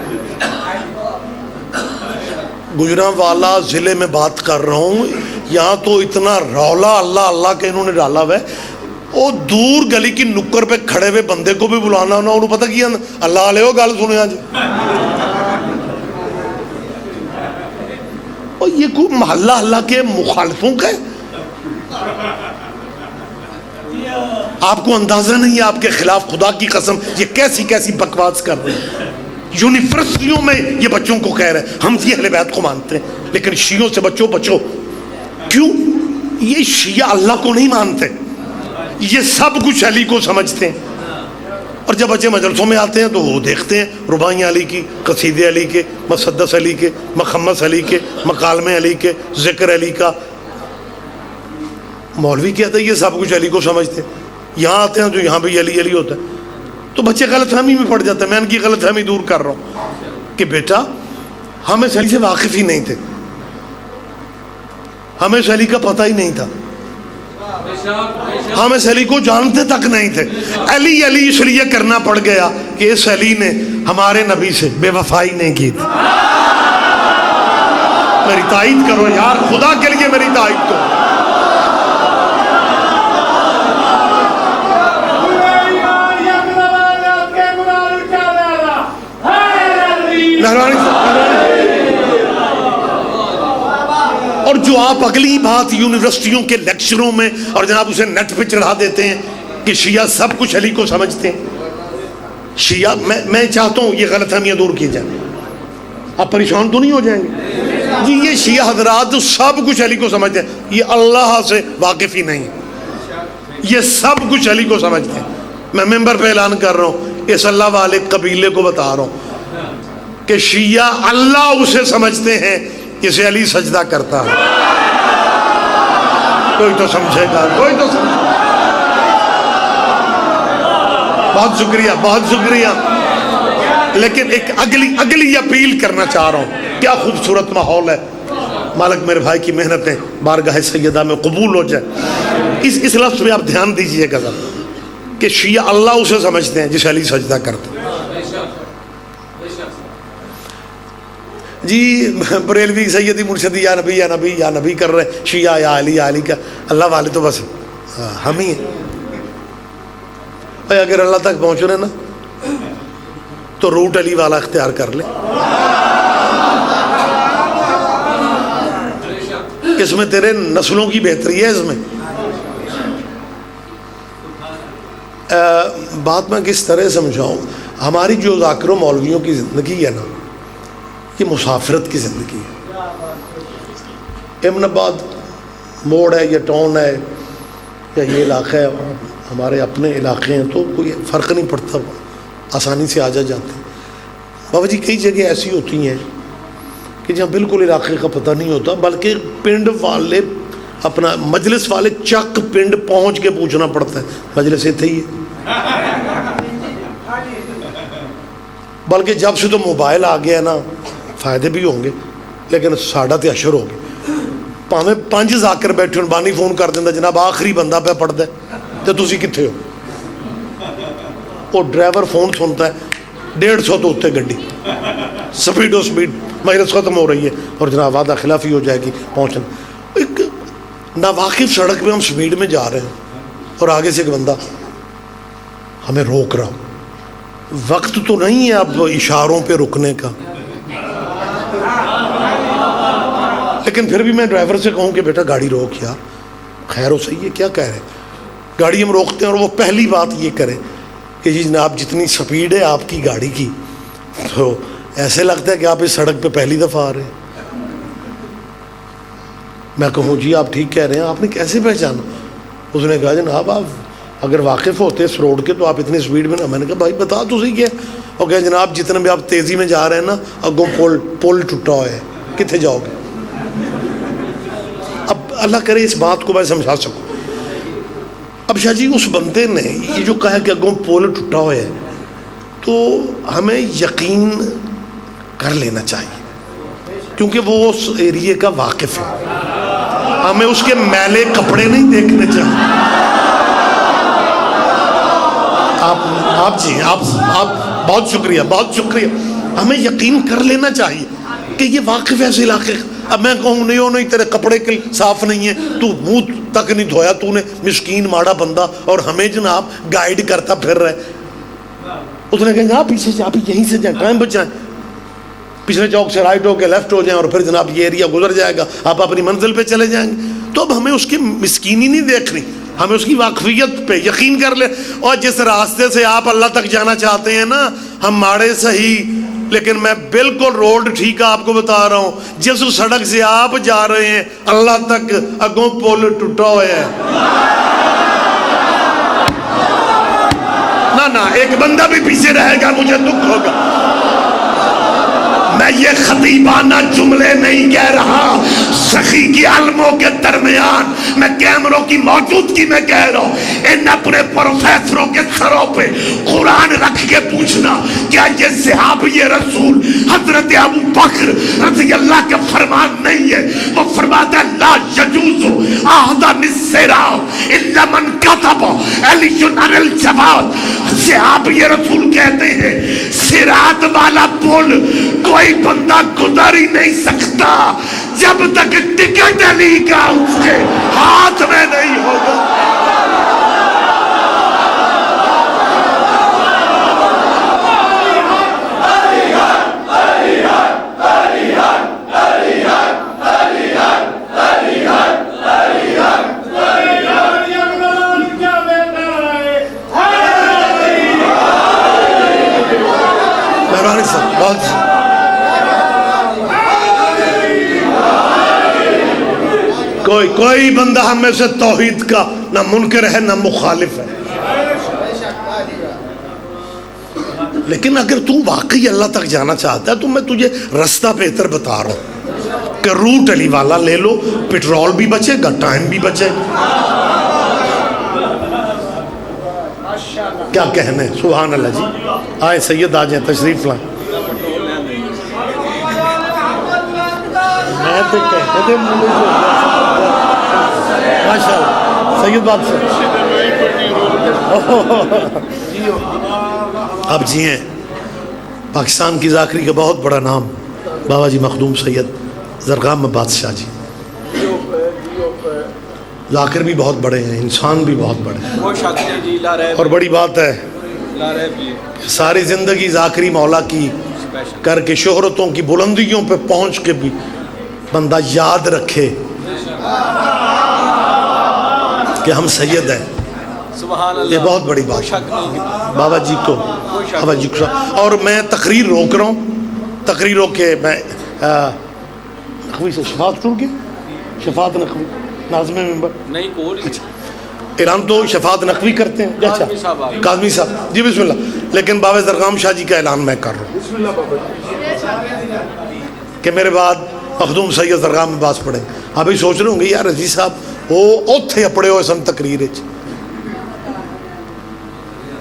گجرانوالہ ضلع میں بات کر رہا ہوں، یہاں تو اتنا رولا اللہ اللہ کے انہوں نے ڈالا ہوا ہے، وہ دور گلی کی نکر پہ کھڑے ہوئے بندے کو بھی بلانا ہونا، انہوں پتہ کیا اللہ علیہ گل سنیا جی، اور یہ کوئی محلہ اللہ کے مخالفوں کا ہے؟ آپ کو اندازہ نہیں ہے آپ کے خلاف خدا کی قسم یہ کیسی کیسی بکواس کر رہے ہیں۔ یونیورسٹیوں میں یہ بچوں کو کہہ رہے ہیں ہم یہ اہل بیت کو مانتے ہیں، لیکن شیعوں سے بچو بچو۔ کیوں؟ یہ شیعہ اللہ کو نہیں مانتے، یہ سب کچھ علی کو سمجھتے ہیں، اور جب بچے مجلسوں میں آتے ہیں تو وہ دیکھتے ہیں رباعیاں علی کی، قصیدے علی کے، مسدس علی کے، مخمس علی کے، مکالمے علی کے، ذکر علی کا۔ مولوی کہتا ہے یہ سب کچھ علی کو سمجھتے ہیں، یہاں آتے ہیں تو یہاں بھی علی علی ہوتا ہے، تو بچے غلط فہمی میں پڑ جاتے ہیں۔ میں ان کی غلط فہمی دور کر رہا ہوں کہ بیٹا ہم اس علی سے واقف ہی نہیں تھے، ہمیں اس علی کا پتہ ہی نہیں تھا، ہم اس علی کو جانتے تک نہیں تھے۔ علی علی اس لیے کرنا پڑ گیا کہ اس علی نے ہمارے نبی سے بے وفائی نہیں کی تھی۔ میری تائید کرو یار، خدا کے لیے میری تائید کرو۔ اور جو آپ اگلی بات یونیورسٹیوں کے لیکچروں میں اور جناب اسے نیٹ پہ چڑھا دیتے ہیں کہ شیعہ سب کچھ علی کو سمجھتے ہیں۔ شیعہ میں چاہتا ہوں یہ غلط فہمیاں دور کی جائیں، آپ پریشان تو نہیں ہو جائیں گے جی؟ یہ شیعہ حضرات سب کچھ علی کو سمجھتے ہیں، یہ اللہ سے واقف ہی نہیں، یہ سب کچھ علی کو سمجھتے ہیں۔ میں ممبر پہ اعلان کر رہا ہوں، اس اللہ والے قبیلے کو بتا رہا ہوں کہ شیعہ اللہ اسے سمجھتے ہیں جسے علی سجدہ کرتا ہے۔ کوئی تو سمجھے گا، کوئی تو سمجھے گا۔ بہت شکریہ، بہت شکریہ۔ لیکن ایک اگلی اپیل کرنا چاہ رہا ہوں، کیا خوبصورت ماحول ہے، مالک میرے بھائی کی محنتیں بارگاہ سیدہ میں قبول ہو جائے۔ اس لفظ پہ آپ دھیان دیجئے گا کہ شیعہ اللہ اسے سمجھتے ہیں جسے علی سجدہ کرتے ہیں۔ جی بریلوی سیدی مرشدی یا نبی یا نبی یا نبی کر رہے ہیں، شیعہ یا علی کا، اللہ والے تو بس ہم ہی ہیں۔ اگر اللہ تک پہنچ رہے نا تو روٹ علی والا اختیار کر لے، اس میں تیرے نسلوں کی بہتری ہے۔ اس میں بات میں کس طرح سمجھاؤں، ہماری جو ذاکروں مولویوں کی زندگی ہے نا، یہ مسافرت کی زندگی ہے۔ امن آباد موڑ ہے یا ٹاؤن ہے یا یہ علاقہ ہے، ہمارے اپنے علاقے ہیں تو کوئی فرق نہیں پڑتا، آسانی سے آ جاتے ہیں۔ بابا جی کئی جگہ ایسی ہوتی ہیں کہ جہاں بالکل علاقے کا پتہ نہیں ہوتا، بلکہ پنڈ والے اپنا مجلس والے چک پنڈ پہنچ کے پوچھنا پڑتا ہے مجلس اتنے ہی ہے۔ بلکہ جب سے تو موبائل آ گیا نا فائدے بھی ہوں گے، لیکن ساڑھا تے اشر ہو گئے۔ پاویں 5 ذاکر بیٹھے ہوں، بانی فون کر دینا جناب آخری بندہ پہ پڑھ دے تو تسی کتنے ہو؟ وہ ڈرائیور فون سنتا ہے 150 تو اتنے گڈی سپیڈ مجلس ختم ہو رہی ہے اور جناب وعدہ خلافی ہو جائے گی پہنچنا۔ ایک ناواقف سڑک پہ ہم سپیڈ میں جا رہے ہیں اور آگے سے ایک بندہ ہمیں روک رہا، وقت تو نہیں ہے اب اشاروں پہ رکنے کا، لیکن پھر بھی میں ڈرائیور سے کہوں کہ بیٹا گاڑی روک یار، خیر و صحیح ہے، کیا کہہ رہے ہیں؟ گاڑی ہم روکتے ہیں اور وہ پہلی بات یہ کرے کہ جی جناب جتنی سپیڈ ہے آپ کی گاڑی کی تو ایسے لگتا ہے کہ آپ اس سڑک پہ پہلی دفعہ آ رہے ہیں۔ میں کہوں جی آپ ٹھیک کہہ رہے ہیں، آپ نے کیسے پہچانا؟ اس نے کہا جناب اگر واقف ہوتے اس روڈ کے تو آپ اتنی سپیڈ میں نہ. میں نے کہا بھائی بتا تو صحیح کیا. اور کہ جناب جتنے بھی آپ تیزی میں جا رہے ہیں نا اگوں پول ٹوٹا ہوا ہے, کتنے جاؤ گے. اب اللہ کرے اس بات کو میں سمجھا سکوں. اب شاہ جی اس بندے نے یہ جو کہا کہ اگوں پول ٹوٹا ہوا ہے تو ہمیں یقین کر لینا چاہیے کیونکہ وہ اس ایریے کا واقف ہے. ہمیں اس کے میلے کپڑے نہیں دیکھنے چاہیے. آپ جی آپ بہت شکریہ, بہت شکریہ. ہمیں یقین کر لینا چاہیے کہ یہ واقف ہے اس علاقے. اب میں کہوں نہیں تیرے کپڑے کے صاف نہیں ہیں, تو منہ تک نہیں دھویا, تو نے مسکین ماڑا بندہ اور ہمیں جناب گائیڈ کرتا پھر رہے. اس نے کہا آپ پیچھے سے, آپ یہیں سے جائیں, ٹائم بچائیں, پچھلے چوک سے رائٹ ہو کے لیفٹ ہو جائیں اور پھر جناب یہ ایریا گزر جائے گا, آپ اپنی منزل پہ چلے جائیں گے. تو اب ہمیں اس کی مسکینی نہیں دیکھنی, ہمیں اس کی واقفیت پہ یقین کر لے. اور جس راستے سے آپ اللہ تک جانا چاہتے ہیں نا, ہم ماڑے صحیح لیکن میں بالکل روڈ ٹھیک آپ کو بتا رہا ہوں. جس سڑک سے آپ جا رہے ہیں اللہ تک اگوں پول ٹوٹا ہوا ہے. نہ ایک بندہ بھی پیچھے رہے گا مجھے دکھ ہوگا. میں یہ خطیبانہ جملے نہیں کہہ رہا, سخی کی علموں کے درمیان میں کیمروں کی موجودگی میں کہہ رہا ہوں. ان اپنے پروفیسروں کے سروں پہ قرآن رکھ کے پوچھنا کیا یہ صحابی رسول حضرت ابو بکر رضی اللہ کا فرمان نہیں ہے. وہ فرماتا ہے لا یجوز احدن الصراط الا من كتب علی عن الجواد. صحابی رسول کہتے ہیں صراط والا پل کوئی بندہ گزر ہی نہیں سکتا جب تک ٹکٹ علی کا اس کے ہاتھ میں نہیں ہوگا. کوئی بندہ ہم میں سے توحید کا نہ منکر ہے نہ مخالف ہے, لیکن اگر تو واقعی اللہ تک جانا چاہتا ہے تو میں تجھے رستہ بہتر بتا رہا ہوں کہ روٹ علی والا لے لو, پیٹرول بھی بچے گا, ٹائم بھی بچے گا. کیا کہنے, سبحان اللہ جی. آئے سید آ جائیں, تشریف لائیں. میں تو کہتے تھے ماشاء اللہ سید بات سے اب جی ہیں پاکستان کی ذاکری کا بہت بڑا نام بابا جی مخدوم سید زرغام بادشاہ جی. ذاکر بھی بہت بڑے ہیں, انسان بھی بہت بڑے ہیں, اور بڑی بات ہے ساری زندگی ذاکری مولا کی کر کے شہرتوں کی بلندیوں پہ پہنچ کے بھی بندہ یاد رکھے کہ ہم سید ہیں. یہ بہت بڑی بات ہے بابا جی کو, بابا جی کو. اور میں تقریر روک رہا ہوں, تقریر روک کے میں نقوی سے شفاعت ٹوٹ گئی, شفاعت نقوی ناظم ممبر نہیں, اعلان تو شفاعت نقوی کرتے ہیں. اچھا کاظمی صاحب جی بسم اللہ. لیکن بابا زرغام شاہ جی کا اعلان میں کر رہا ہوں کہ میرے بعد مخدوم سید زرغام عباس پڑھیں. آپ ہی سوچ رہے ہوں گے یار عزیز صاحب وہ اوتھے اپڑے ہوئے سن تقریر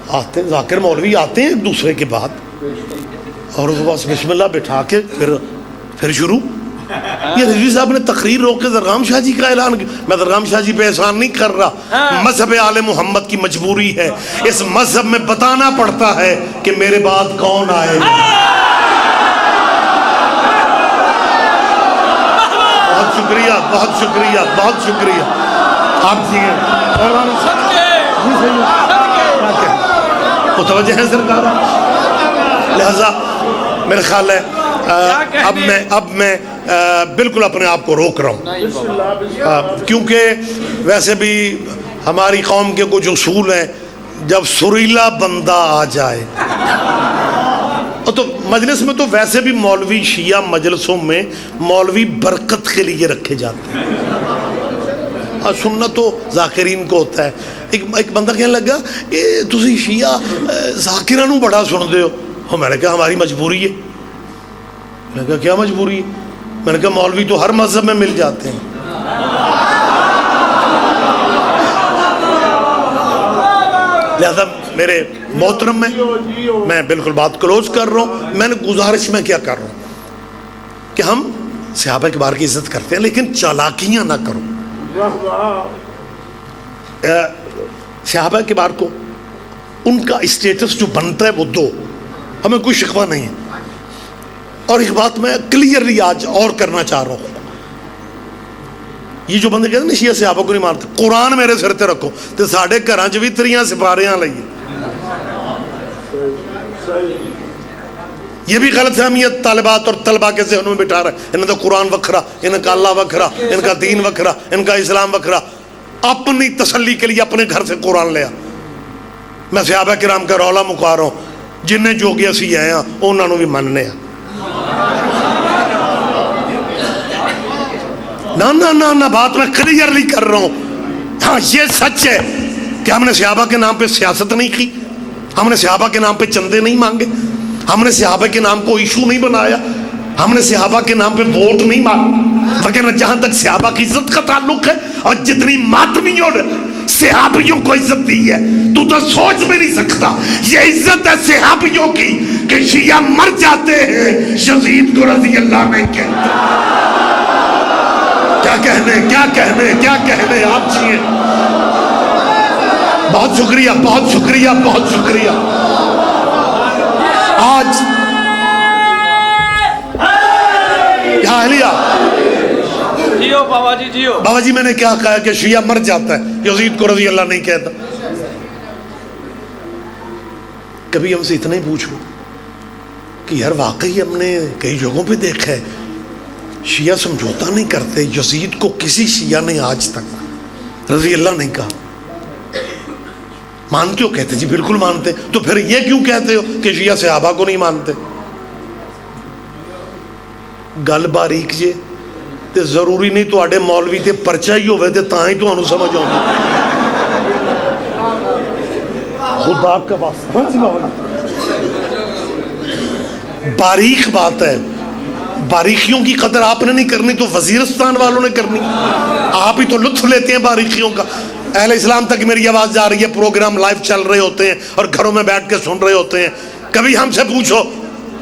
آتے ہیں, ذاکر مولوی آتے ہیں ایک دوسرے کے بعد اور اس بس بسم اللہ بٹھا کے پھر شروع. یہ رضوی صاحب نے تقریر روک کے زرغام شاہ جی کا اعلان کیا. میں زرغام شاہ جی پہ احسان نہیں کر رہا, مذہب آل محمد کی مجبوری ہے, اس مذہب میں بتانا پڑتا ہے کہ میرے بعد کون آئے. بہت شکریہ, بہت شکریہ, بہت شکریہ. آپ جی متوجہ ہیں سرکار. لہذا میرا خیال ہے اب میں بالکل اپنے آپ کو روک رہا ہوں, کیونکہ ویسے بھی ہماری قوم کے کچھ اصول ہیں, جب سریلا بندہ آ جائے تو مجلس میں, تو ویسے بھی مولوی شیعہ مجلسوں میں مولوی برکت کے لیے رکھے جاتے ہیں. سننا تو ذاکرین کو ہوتا ہے, ایک بندہ کہنے لگا کہ تسی شیعہ ذاکرہ نو بڑا سن دے ہو. میں نے کہا ہماری مجبوری ہے. میں نے کہا کیا مجبوری ہے؟ میں نے کہا مولوی تو ہر مذہب میں مل جاتے ہیں. لہذا میرے محترم میں بالکل بات کلوز کر رہا ہوں. میں نے گزارش میں کیا کر رہا ہوں کہ ہم صحابہ کبار کی عزت کرتے ہیں لیکن چالاکیاں نہ کرو. صحابہ کبار کو ان کا اسٹیٹس جو بنتا ہے وہ دو، ہمیں کوئی شکوہ نہیں ہے. اور ایک بات میں کلیئرلی آج اور کرنا چاہ رہا ہوں. یہ جو بندے کہتے ہیں نا شیعہ صحابہ کو نہیں مانتے، قرآن میرے سر تے رکھو تو ساڈے گھراں چ بھی تریاں سپاریاں لئیے. یہ بھی غلط فہمیت طالبات اور طلبہ کے ذہنوں میں بٹھا رہا ہے. ان کا قرآن وکھرا، ان کا اللہ وکھرا، ان کا دین وکھرا، ان کا اسلام وکھرا. اپنی تسلی کے لیے اپنے گھر سے قرآن لیا. میں صحابہ کرام کا رولا مکا رہا ہوں، جنہیں جو گیا سی آئے ہیں انہوں نے بھی مننے ہیں. نہ بات میں کلیئرلی کر رہا ہوں. ہاں یہ سچ ہے کہ ہم نے صحابہ کے نام پہ سیاست نہیں کی، ہم نے صحابہ کے نام پہ چندے نہیں مانگے، ہم نے صحابہ کے نام کو ایشو نہیں بنایا، ہم نے صحابہ کے نام پہ ووٹ نہیں مانگا. لیکن جہاں تک صحابہ کی عزت کا تعلق ہے اور جتنی ماتمیوں نے صحابیوں کو عزت دی ہے تو سوچ بھی نہیں سکتا. یہ عزت ہے صحابیوں کی کہ شیعہ مر جاتے ہیں یزید کو رضی اللہ نہیں کہتے. کیا کہنے آپ چاہیے. بہت شکریہ. آج کیا اہلیہ جیو بابا جی جیو. بابا جی میں نے کیا کہا کہ شیعہ مر جاتا ہے یزید کو رضی اللہ نہیں کہتا. کبھی ہم سے اتنا ہی پوچھو کہ یار واقعی ہم نے کئی جگہوں پہ دیکھا ہے شیعہ سمجھوتا نہیں کرتے. یزید کو کسی شیعہ نے آج تک رضی اللہ نہیں کہا. مانتے ہو؟ کہتے جی بالکل مانتے. تو پھر یہ کیوں کہتے ہو کہ شیعہ صحابہ کو نہیں مانتے؟ گل باریک جے تے ضروری نہیں تو آڈے مولوی تے پرچہ ہی ہوئے تے تاں ہی تو انہوں سمجھ آؤں. خدا کا واسطہ باریک بات ہے. باریکیوں کی قدر آپ نے نہیں کرنی تو وزیرستان والوں نے کرنی. آپ ہی تو لطف لیتے ہیں باریکیوں کا. اہل اسلام تک میری آواز جا رہی ہے، پروگرام لائیو چل رہے ہوتے ہیں اور گھروں میں بیٹھ کے سن رہے ہوتے ہیں. کبھی ہم سے پوچھو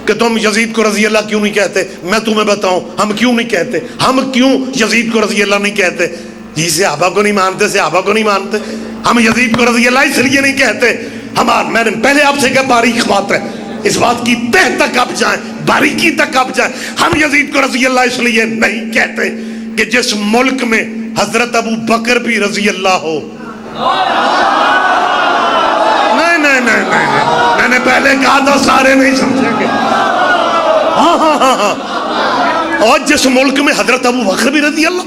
کہ تم یزید کو رضی اللہ کیوں نہیں کہتے؟ میں تمہیں بتاؤں ہم کیوں نہیں کہتے. ہم کیوں یزید کو رضی اللہ نہیں کہتے؟ جی صحابہ کو نہیں مانتے، صحابہ کو نہیں مانتے. ہم یزید کو رضی اللہ اس لیے نہیں کہتے. میں نے پہلے آپ سے کہا باریک بات ہے، اس بات کی تہ تک آپ جائیں، باریکی تک آپ جائیں. ہم یزید کو رضی اللہ اس لیے نہیں کہتے کہ جس ملک میں حضرت ابو بکر بھی رضی اللہ ہو. نہیں میں نے پہلے کہا تھا سارے نہیں سمجھیں گے. ہاں اور جس ملک میں حضرت ابو بکر بھی رضی اللہ،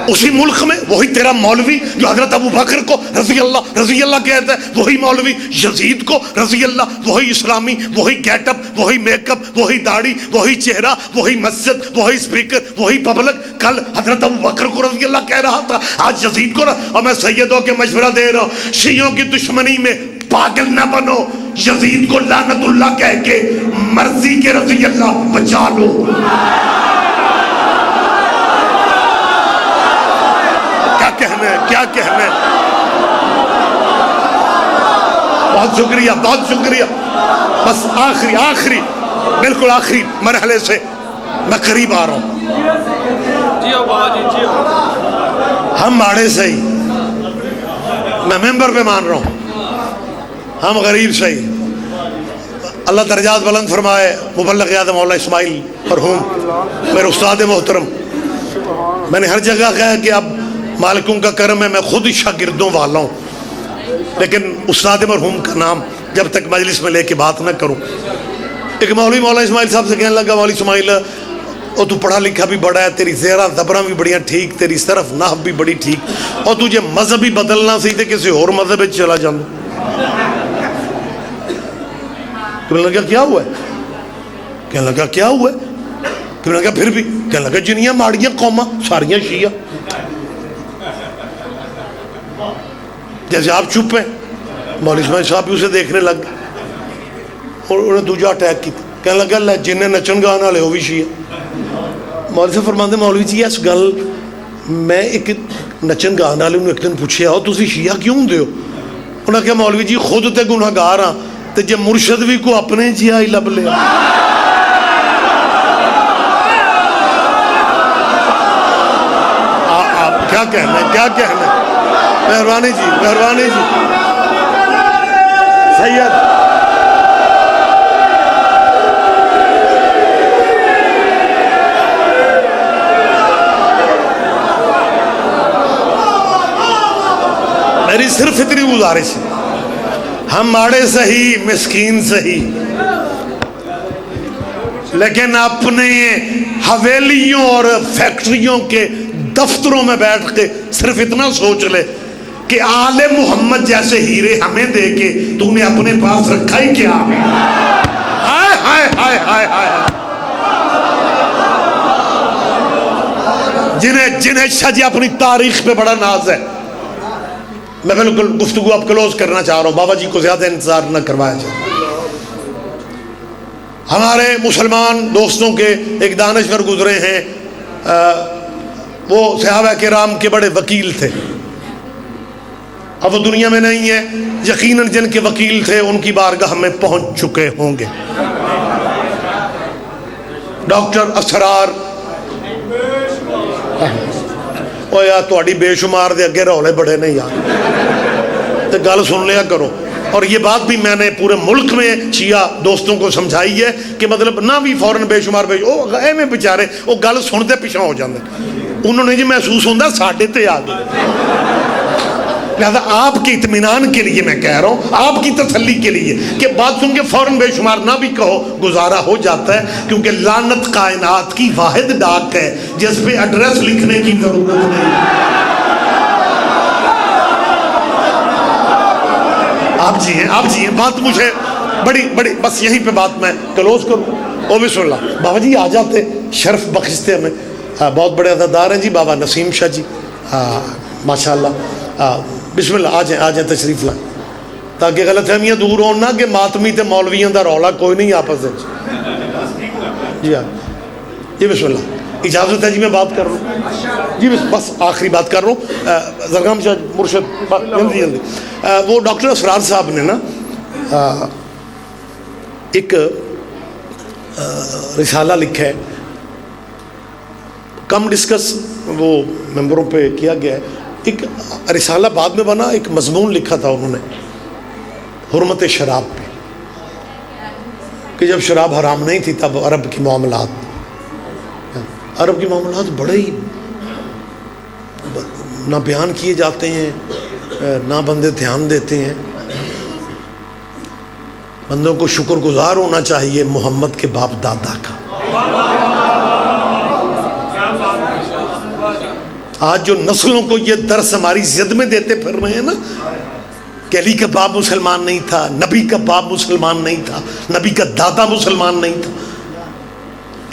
اسی ملک میں وہی تیرا مولوی جو حضرت ابو بکر کو رضی اللہ کہتا ہے، وہی مولوی یزید کو رضی اللہ، وہی اسلامی، وہی گیٹ اپ، وہی میک اپ، وہی داڑھی، وہی چہرہ، وہی مسجد، وہی اسپیکر، وہی پبلک. کل حضرت ابو بکر کو رضی اللہ کہہ رہا تھا، آج یزید کو. اور میں سیدوں کے مشورہ دے رہا ہوں، شیعوں کی دشمنی میں پاگل نہ بنو. یزید کو لعنت اللہ کہہ کے مرضی کے رضی اللہ بچا لو. کیا کہنے. بہت شکریہ. بس آخری بالکل آخری مرحلے سے میں قریب آ رہا ہوں. جیو بابا جی جیو. ہم ماڑے سے ہی، میں ممبر پہ مان رہا ہوں، ہم غریب سے ہی. اللہ درجات بلند فرمائے مبلغ اعظم مولانا اسماعیل مرحوم میرے استاد محترم. میں نے ہر جگہ کہا کہ اب مالکوں کا کرم ہے، میں خود ہی شاگردوں والا ہوں، لیکن استاد مرحوم کا نام جب تک مجلس میں لے کے بات نہ کروں. ایک مولوی مولانا اسماعیل صاحب سے کہنے لگا، مولوی اسماعیل اور تو پڑھا لکھا بھی بڑا ہے، تیری زیرہ زبراں بھی بڑیاں ٹھیک، تیری صرف نحو بھی بڑی ٹھیک، اور تجھے مذہب ہی بدلنا سی تے کسی اور مذہب میں چلا جانا. کہنے لگا کیا ہوا ہے؟ کہنے لگا کیا ہوا ہے؟ کہنے لگا پھر بھی. کہنے لگا جنیاں ماڑیاں قوماں ساریاں شیعہ. جیسے آپ چپ ہیں. مولوی اسماعیل صاحب بھی اسے دیکھنے لگ گئے اور انہیں دوجا اٹیک کیا. کہنے لگا لے جنہیں نچن گانے والے وہ بھی شیعہ. مولوی صاحب فرماتے مولوی جی اس گل میں ایک نچن گانے والے ایک دن پوچھے آؤ تسی شیعہ کیوں ہوں ہو؟ انہوں نے کہا مولوی جی خود تے گناہ گار ہاں تے جے مرشد بھی کو اپنے جہا ہی لب لیا. آپ کیا کہنا ہے کیا کہنا ہے؟ مہربانی جی مہربانی جی. سید میری صرف اتنی گزارش ہے ہم ماڑے صحیح مسکین صحیح لیکن اپنے حویلیوں اور فیکٹریوں کے دفتروں میں بیٹھ کے صرف اتنا سوچ لے کہ آل محمد جیسے ہیرے ہمیں دے کے تو نے اپنے پاس رکھا ہی کیا. ہائے ہائے ہائے ہائے ہائے. جنہیں شاہ اپنی تاریخ پہ بڑا ناز ہے. میں بالکل گفتگو اب کلوز کرنا چاہ رہا ہوں. بابا جی کو زیادہ انتظار نہ کروایا جائے. ہمارے مسلمان دوستوں کے ایک دانشور گزرے ہیں, وہ صحابہ کرام کے بڑے وکیل تھے. اب وہ دنیا میں نہیں ہے. یقیناً جن کے وکیل تھے ان کی بارگاہ میں پہنچ چکے ہوں گے. ڈاکٹر اسرار او یار تہاڈی بے شمار دے اگے رولے بڑے نہیں یار تے گل سن لیا کرو. اور یہ بات بھی میں نے پورے ملک میں شیعہ دوستوں کو سمجھائی ہے کہ مطلب نہ بھی فوراً بے شمار ایویں بیچارے وہ گل سنتے پیچھے ہو جاندے. انہوں نے جی محسوس ہوتا ساڈے تے آ گئے. لہذا آپ کے اطمینان کے لیے میں کہہ رہا ہوں, آپ کی تسلی کے لیے کہ بات سن کے فوراً بے شمار نہ بھی کہو, گزارا ہو جاتا ہے. کیونکہ لعنت کائنات کی واحد ڈاک ہے جس پہ ایڈریس لکھنے کی ضرورت نہیں. آپ جی ہیں بات مجھے بڑی بس یہیں پہ بات میں کلوز کروں. او بسم اللہ. بابا جی آ جاتے, شرف بخشتے ہمیں. بہت بڑے عزادار ہیں جی بابا نسیم شاہ جی, ماشاءاللہ. بسم اللہ آ جائیں تشریف لائیں تاکہ غلط فہمیاں دور ہوں نہ کہ ماتمی تے مولویاں دا رولا کوئی نہیں آپس جی. ہاں جی بسم اللہ. اجازت ہے جی میں بات کر رہا ہوں جی, بس آخری بات کر رہا ہوں. زرگام شاہ مرشد جلدی. وہ ڈاکٹر اسرار صاحب نے نا ایک رسالہ لکھا ہے, کم ڈسکس وہ ممبروں پہ کیا گیا ہے. ایک رسالہ بعد میں بنا, ایک مضمون لکھا تھا انہوں نے حرمت شراب پہ, کہ جب شراب حرام نہیں تھی تب عرب کی معاملات بڑے ہی نہ بیان کیے جاتے ہیں, نہ بندے دھیان دیتے ہیں. بندوں کو شکر گزار ہونا چاہیے محمد کے باپ دادا کا. آج جو نسلوں کو یہ درس ہماری زد میں دیتے پھر رہے ہیں نا کہ علی کا باپ مسلمان نہیں تھا, نبی کا باپ مسلمان نہیں تھا, نبی کا دادا مسلمان نہیں تھا.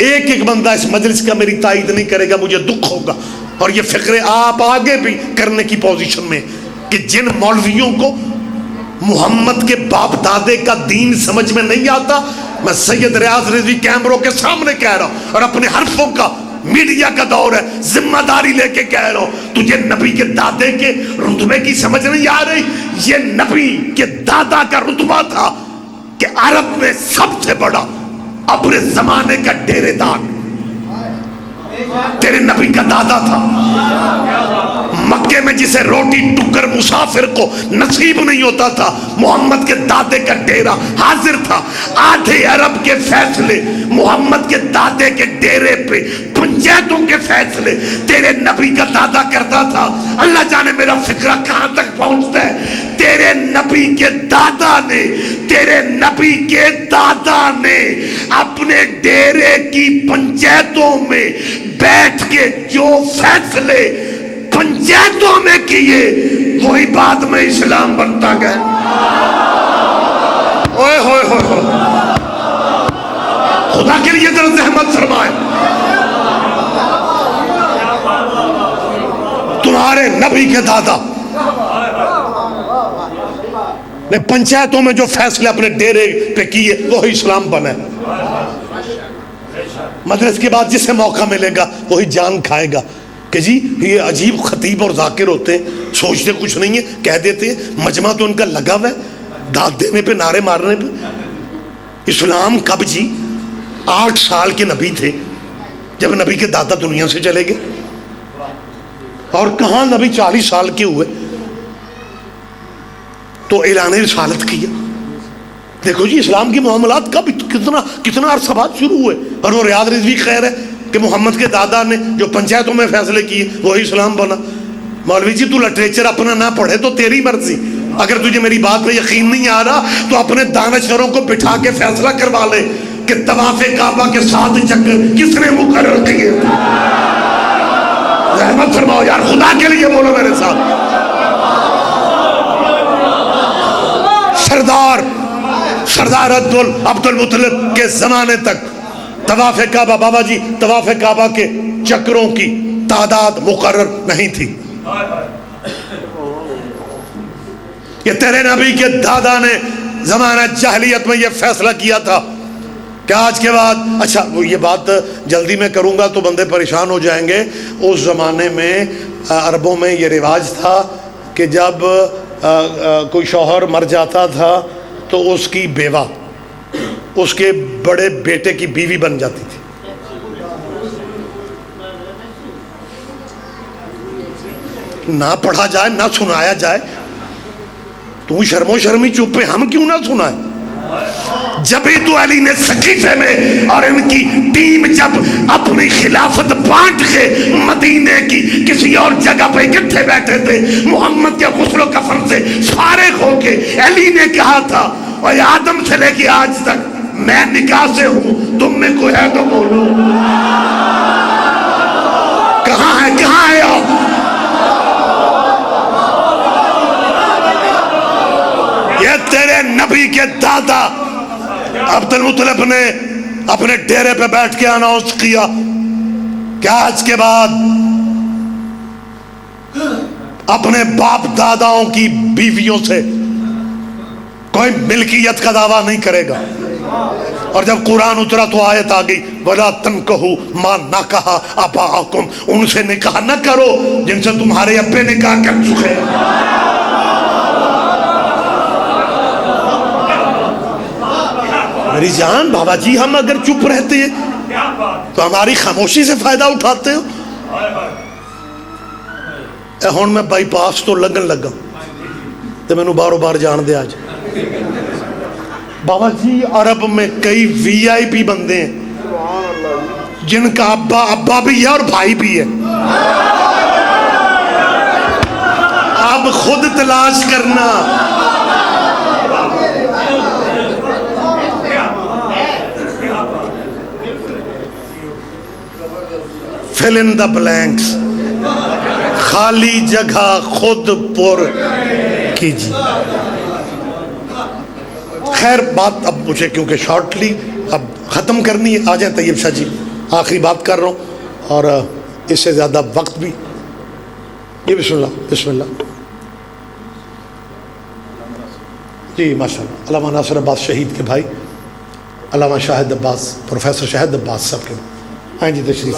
ایک بندہ اس مجلس کا میری تائید نہیں کرے گا, مجھے دکھ ہوگا. اور یہ فکر آپ آگے بھی کرنے کی پوزیشن میں کہ جن مولویوں کو محمد کے باپ دادے کا دین سمجھ میں نہیں آتا, میں سید ریاض رضوی کیمروں کے سامنے کہہ رہا ہوں اور اپنے حرفوں کا میڈیا کا دور ہے, ذمہ داری لے کے کہہ رہا ہوں, تجھے نبی کے دادے کے رتبے کی سمجھ نہیں آ رہی. یہ نبی کے دادا کا رتبہ تھا کہ عرب میں سب سے بڑا اپنے زمانے کا ڈیرے دار تیرے نبی کا دادا تھا. مکے میں جسے روٹی ٹکر مسافر کو نصیب نہیں ہوتا تھا, محمد کے دادے کا ڈیرا حاضر تھا. آدھے عرب کے فیصلے محمد کے دادے کے ڈیرے پہ, پنچایتوں کے فیصلے تیرے نبی کا دادا کرتا تھا. اللہ جانے میرا فکرہ کہاں تک پہنچتا ہے. تیرے نبی کے دادا نے اپنے ڈیرے کی پنچایتوں میں بیٹھ کے جو فیصلے پنچایتوں میں کیے وہی بعد میں اسلام بنتا گیا. اوئے ہوئے ہوئے, خدا کے لیے ذرا زحمت فرمائے. تمہارے نبی کے دادا نے پنچایتوں میں جو فیصلے اپنے ڈیرے پہ کیے وہی اسلام بنا ہے. مجلس کے بعد جسے موقع ملے گا وہی جان کھائے گا کہ جی یہ عجیب خطیب اور ذاکر ہوتے ہیں, سوچتے کچھ نہیں ہے, کہہ دیتے ہیں. مجمع تو ان کا لگا ہوا ہے داد دینے پہ, نعرے مارنے پہ. اسلام کب جی؟ 8 سال کے نبی تھے جب نبی کے دادا دنیا سے چلے گئے, اور کہاں نبی 40 سال کے ہوئے تو اعلان رسالت کیا. دیکھو جی اسلام کی معاملات کب کتنا عرصہ بعد شروع ہوئے, اور وہ ریاض رضوی خیر ہے کہ محمد کے دادا نے جو پنچایتوں میں فیصلے کیے وہی اسلام بنا. مولوی جی تو لٹریچر اپنا نہ پڑھے تو تیری مرضی, اگر تجھے میری بات پہ یقین نہیں آ رہا تو اپنے دانشوروں کو بٹھا کے فیصلہ کروا لے کہ طواف کعبہ کے 7 چکر کس نے مقرر کیے. رحمت فرماؤ یار, خدا کے لیے بولو میرے ساتھ. سردار عبد المطلب کے زمانے تک طواف کعبہ, بابا جی طواف کعبہ کے چکروں کی تعداد مقرر نہیں تھی. یہ تیرے نبی کے دادا نے زمانہ جاہلیت میں یہ فیصلہ کیا تھا کہ آج کے بعد, اچھا یہ بات جلدی میں کروں گا تو بندے پریشان ہو جائیں گے. اس زمانے میں عربوں میں یہ رواج تھا کہ جب کوئی شوہر مر جاتا تھا تو اس کی بیوہ اس کے بڑے بیٹے کی بیوی بن جاتی تھی. نہ پڑھا جائے نہ سنایا جائے, تو شرم و شرمی چپ پہ, ہم کیوں نہ سنائیں. جب ہی تو علی نے سقیفے میں اور ان کی ٹیم جب اپنی خلافت بانٹ کے مدینے کی کسی اور جگہ پہ اکٹھے بیٹھے تھے, محمد کے غسل و کفن سے فارغ ہو کے علی نے کہا تھا اور آدم سے لے کے آج تک میں نکاح سے ہوں, تم میں کوئی ہے تو بولو. کہاں ہے آپ؟ یہ تیرے نبی کے دادا عبد المطلب نے اپنے ڈیرے پہ بیٹھ کے اناؤنس کیا کہ آج کے بعد اپنے باپ داداؤں کی بیویوں سے کوئی ملکیت کا دعویٰ نہیں کرے گا. اور جب قرآن اترا تو آیت آ گئی وَلَا تَنْكَحُوا مَا نَكَحَ آبَاؤُكُمْ, ان سے نکاح نہ کرو جن سے تمہارے ابے نکاح کر چکے. میری جان بابا جی, ہم اگر چپ رہتے تو ہماری خاموشی سے فائدہ اٹھاتے ہو. ہن میں بائی پاس تو لگن لگا تو مینوں بارو بار جان دے. آج بابا جی عرب میں کئی VIP بندے ہیں جن کا ابا بھی ہے اور بھائی بھی ہے. اب خود تلاش کرنا. fill in the blanks, خالی جگہ خود پر کیجیے. خیر بات اب مجھے کیونکہ شارٹلی اب ختم کرنی ہے. آ جائیں طیب شاہ جی, آخری بات کر رہا ہوں اور اس سے زیادہ وقت بھی. یہ بسم اللہ جی ماشاء اللہ. علامہ ناصر عباس شہید کے بھائی علامہ شاہد عباس, پروفیسر شاہد عباس صاحب کے. ہاں جی تشریف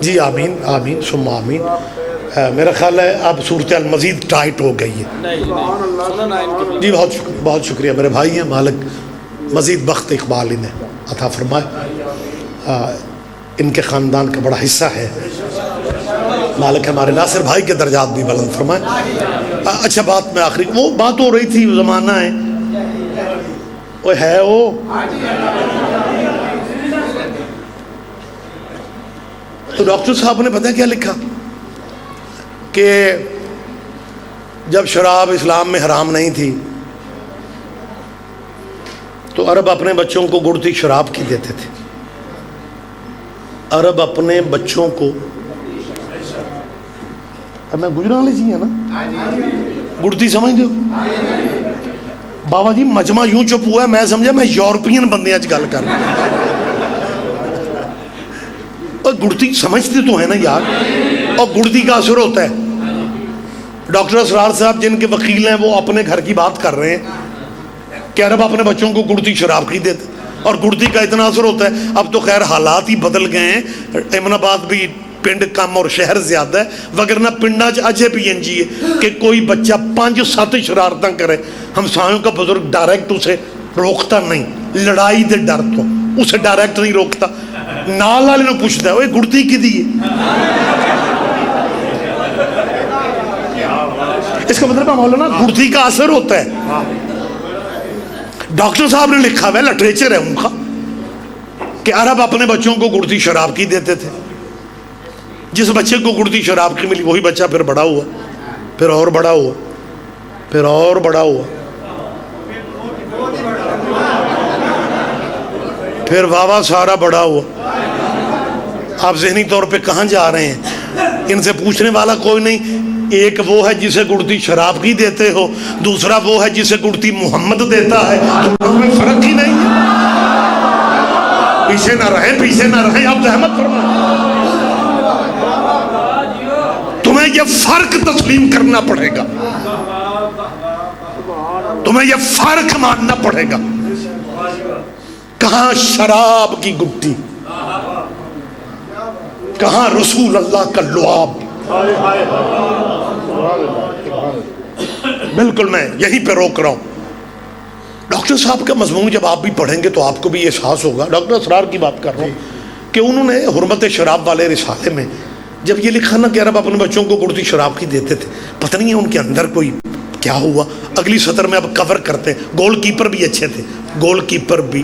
جی. آمین آمین ثم آمین. میرا خیال ہے اب صورتحال مزید ٹائٹ ہو گئی ہے جی. بہت شکریہ میرے بھائی ہیں, مالک مزید بخت اقبال انہیں عطا فرمائے. ان کے خاندان کا بڑا حصہ ہے, مالک ہمارے ناصر بھائی کے درجات بھی بلند فرمائے. اچھا بات میں آخری وہ بات ہو رہی تھی, زمانہ ہے وہ ہے وہ تو ڈاکٹر صاحب نے پتہ کیا لکھا کہ جب شراب اسلام میں حرام نہیں تھی تو عرب اپنے بچوں کو گڑتی شراب کی دیتے تھے. عرب اپنے بچوں کو, اب میں گجران لی چاہیے نا, گڑتی سمجھ دو بابا جی. مجمع یوں چپ ہوا ہے, میں سمجھا میں یورپین بندے آج گل کر رہا ہوں. اور گڑتی سمجھتے تو ہے نا یار, اور گڑتی کا اثر ہوتا ہے ڈاکٹر اسرار صاحب جن کے وکیل ہیں وہ اپنے گھر کی بات کر رہے ہیں کہ عرب اپنے بچوں کو گڑتی شراب کی دیتے، اور گڑتی کا اتنا اثر ہوتا ہے. اب تو خیر حالات ہی بدل گئے ہیں، امن آباد بھی پنڈ کم اور شہر زیادہ ہے، وگرنہ پنڈا اجے بھی انج ہی ہے کہ کوئی بچہ 5-7 شرارتیں کرے، ہمسایوں کا بزرگ ڈائریکٹ اسے روکتا نہیں، لڑائی دے ڈر تو اسے ڈائریکٹ نہیں روکتا، نال والے نے پوچھتا ہے وہ گڑتی کی دی ہے. اس کا مطلب ہے مولانا گڑتی کا اثر ہوتا ہے. ڈاکٹر صاحب نے لکھا ہوا ہے، لٹریچر ہے ان کا، کہ عرب اپنے بچوں کو گڑتی شراب کی دیتے تھے. جس بچے کو گڑتی شراب کی ملی وہی بچہ پھر بڑا ہوا، پھر اور بڑا ہوا، پھر اور بڑا ہوا، پھر واہ سارا بڑا ہوا. آپ ذہنی طور پہ کہاں جا رہے ہیں؟ ان سے پوچھنے والا کوئی نہیں. ایک وہ ہے جسے گڑتی شراب کی دیتے ہو، دوسرا وہ ہے جسے گڑتی محمد دیتا ہے. دونوں میں فرق ہی نہیں ہے. پیچھے نہ رہے، پیچھے نہ رہے، آپ زحمت فرمائیں. تمہیں یہ فرق تسلیم کرنا پڑے گا، تمہیں یہ فرق ماننا پڑے گا. کہاں شراب کی گٹی، کہاں رسول اللہ کا لعاب. بالکل میں یہیں پہ روک رہا ہوں. ڈاکٹر صاحب کا مضمون جب آپ بھی پڑھیں گے تو آپ کو بھی احساس ہوگا. ڈاکٹر اسرار کی بات کر رہا ہوں کہ انہوں نے حرمت شراب والے رسالے میں جب یہ لکھا نا کہ عرب اپنے بچوں کو گڑتی شراب کی دیتے تھے، پتہ نہیں ہے ان کے اندر کوئی کیا ہوا. اگلی سطر میں اب کور کرتے ہیں. گول کیپر بھی اچھے تھے، گول کیپر بھی.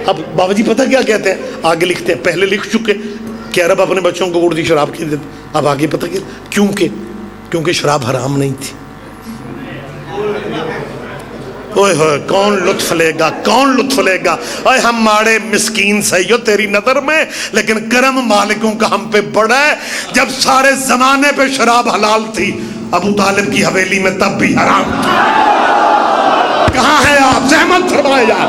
اب بابا جی پتہ کیا کہتے ہیں؟ آگے لکھتے ہیں، پہلے لکھ چکے کہ عرب اپنے بچوں کو گڑتی شراب کی دیتے. اب آگے پتہ کیا؟ کیونکہ شراب حرام نہیں تھی. اوئے ہوئے کون لطف لے گا، کون لطف لے گا. اوئے ہم ماڑے مسکین سہیو تیری نظر میں، لیکن کرم مالکوں کا ہم پہ بڑا ہے. جب سارے زمانے پہ شراب حلال تھی، ابو طالب کی حویلی میں تب بھی حرام تھی. کہاں ہے آپ؟ زحمت فرمائے یار،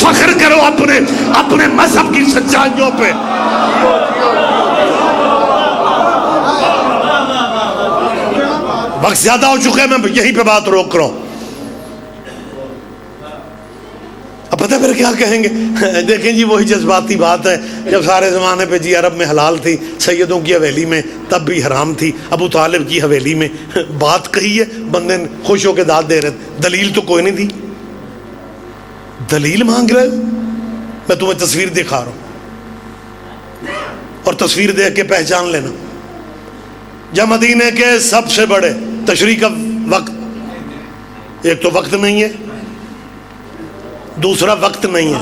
فخر کرو اپنے مذہب کی سچائیوں پہ. وقت زیادہ ہو چکے ہیں، میں یہیں پہ بات روک رہا ہوں. اب پتہ پھر کیا کہیں گے؟ دیکھیں جی وہی جذباتی بات ہے. جب سارے زمانے پہ جی عرب میں حلال تھی، سیدوں کی حویلی میں تب بھی حرام تھی، ابو طالب کی حویلی میں. بات کہی ہے، بندے خوش ہو کے داد دے رہے تھے. دلیل تو کوئی نہیں دی. دلیل مانگ رہے ہو؟ میں تمہیں تصویر دکھا رہا ہوں اور تصویر دیکھ کے پہچان لینا. جب مدینے کے سب سے بڑے تشریح کا وقت، ایک تو وقت نہیں ہے، دوسرا وقت نہیں ہے.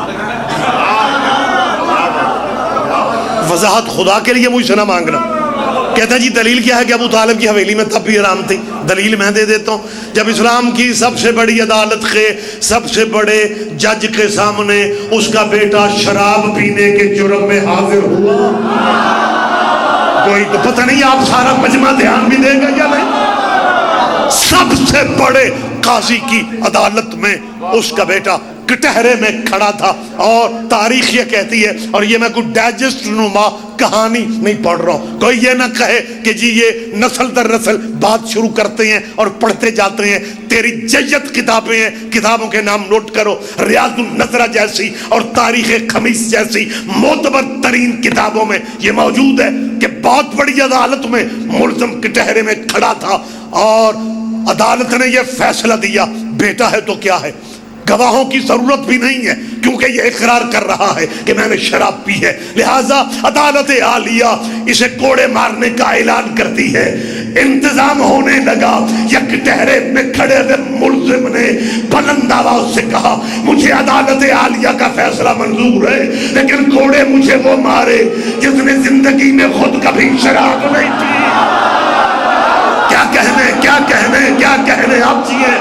وضاحت خدا کے لیے مجھ سے نہ مانگنا. کہتا ہے جی دلیل کیا ہے کہ ابو طالب کی حویلی میں تب بھی حرام تھی. دلیل میں دے دیتا ہوں. جب اسلام کی سب سے بڑی عدالت کے سب سے بڑے جج کے سامنے اس کا بیٹا شراب پینے کے جرم میں حاضر ہوا، کوئی تو پتہ نہیں آپ سارا مجمع دھیان بھی دے گا یا نہیں. سب سے بڑے قاضی کی عدالت میں اس کا بیٹا کٹہرے میں کھڑا تھا. اور تاریخ یہ کہتی ہے، اور یہ میں کوئی ڈائجسٹ نما کہانی نہیں پڑھ رہا ہوں، کوئی یہ نہ کہے کہ جی یہ نسل در نسل بات شروع کرتے ہیں اور پڑھتے جاتے ہیں. تیری جیت کتابیں ہیں، کتابوں کے نام نوٹ کرو. ریاض النظرہ جیسی اور تاریخ خمیس جیسی معتبر ترین کتابوں میں یہ موجود ہے کہ بہت بڑی عدالت میں ملزم کٹہرے میں کھڑا تھا اور عدالت نے یہ فیصلہ دیا، بیٹا ہے تو کیا ہے، گواہوں کی ضرورت بھی نہیں ہے کیونکہ یہ اقرار کر رہا ہے کہ میں نے شراب پی ہے. لہٰذا عدالت عالیہ اسے کوڑے مارنے کا اعلان کرتی ہے. انتظام ہونے لگا. یک ٹہرے میں کھڑے ہوئے ملزم نے بلند آواز سے کہا، مجھے عدالت عالیہ کا فیصلہ منظور ہے، لیکن کوڑے مجھے وہ مارے جس نے زندگی میں خود کبھی شراب نہیں پی. کیا کہنے آپ جیے.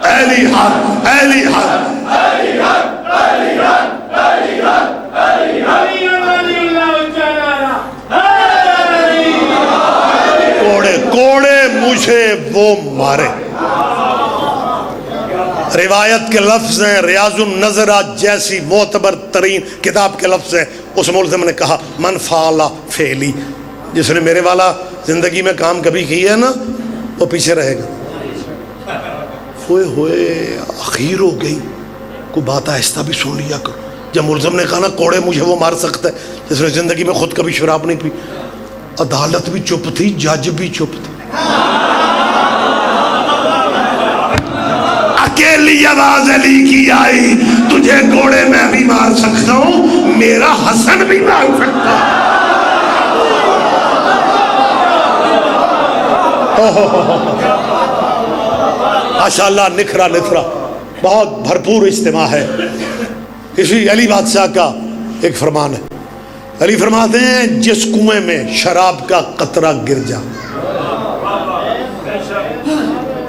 اہلی حق کوڑے مجھے وہ مارے. روایت کے لفظ ہیں، ریاض النظرہ جیسی معتبر ترین کتاب کے لفظ ہیں. اس ملزم نے کہا من فعل فعلی، جس نے میرے والا زندگی میں کام کبھی کیا ہے نا وہ پیچھے رہے گا. ہوئے ہوئے اخیر ہو گئی، کوئی بات آہستہ بھی سن لیا کرو. جب ملزم نے کہا نا کوڑے مجھے وہ مار سکتا ہے جس نے زندگی میں خود کبھی شراب نہیں پی، عدالت بھی چپ تھی، جج بھی چپ تھی. اکیلی آواز علی کی آئی، تجھے کوڑے میں بھی مار سکتا ہوں، میرا حسن بھی مار سکتا. ماشاءاللہ نکھرا نتھرا بہت بھرپور اجتماع ہے. اسی علی بادشاہ کا ایک فرمان ہے. علی فرماتے ہیں جس کنویں میں شراب کا قطرہ گر جا،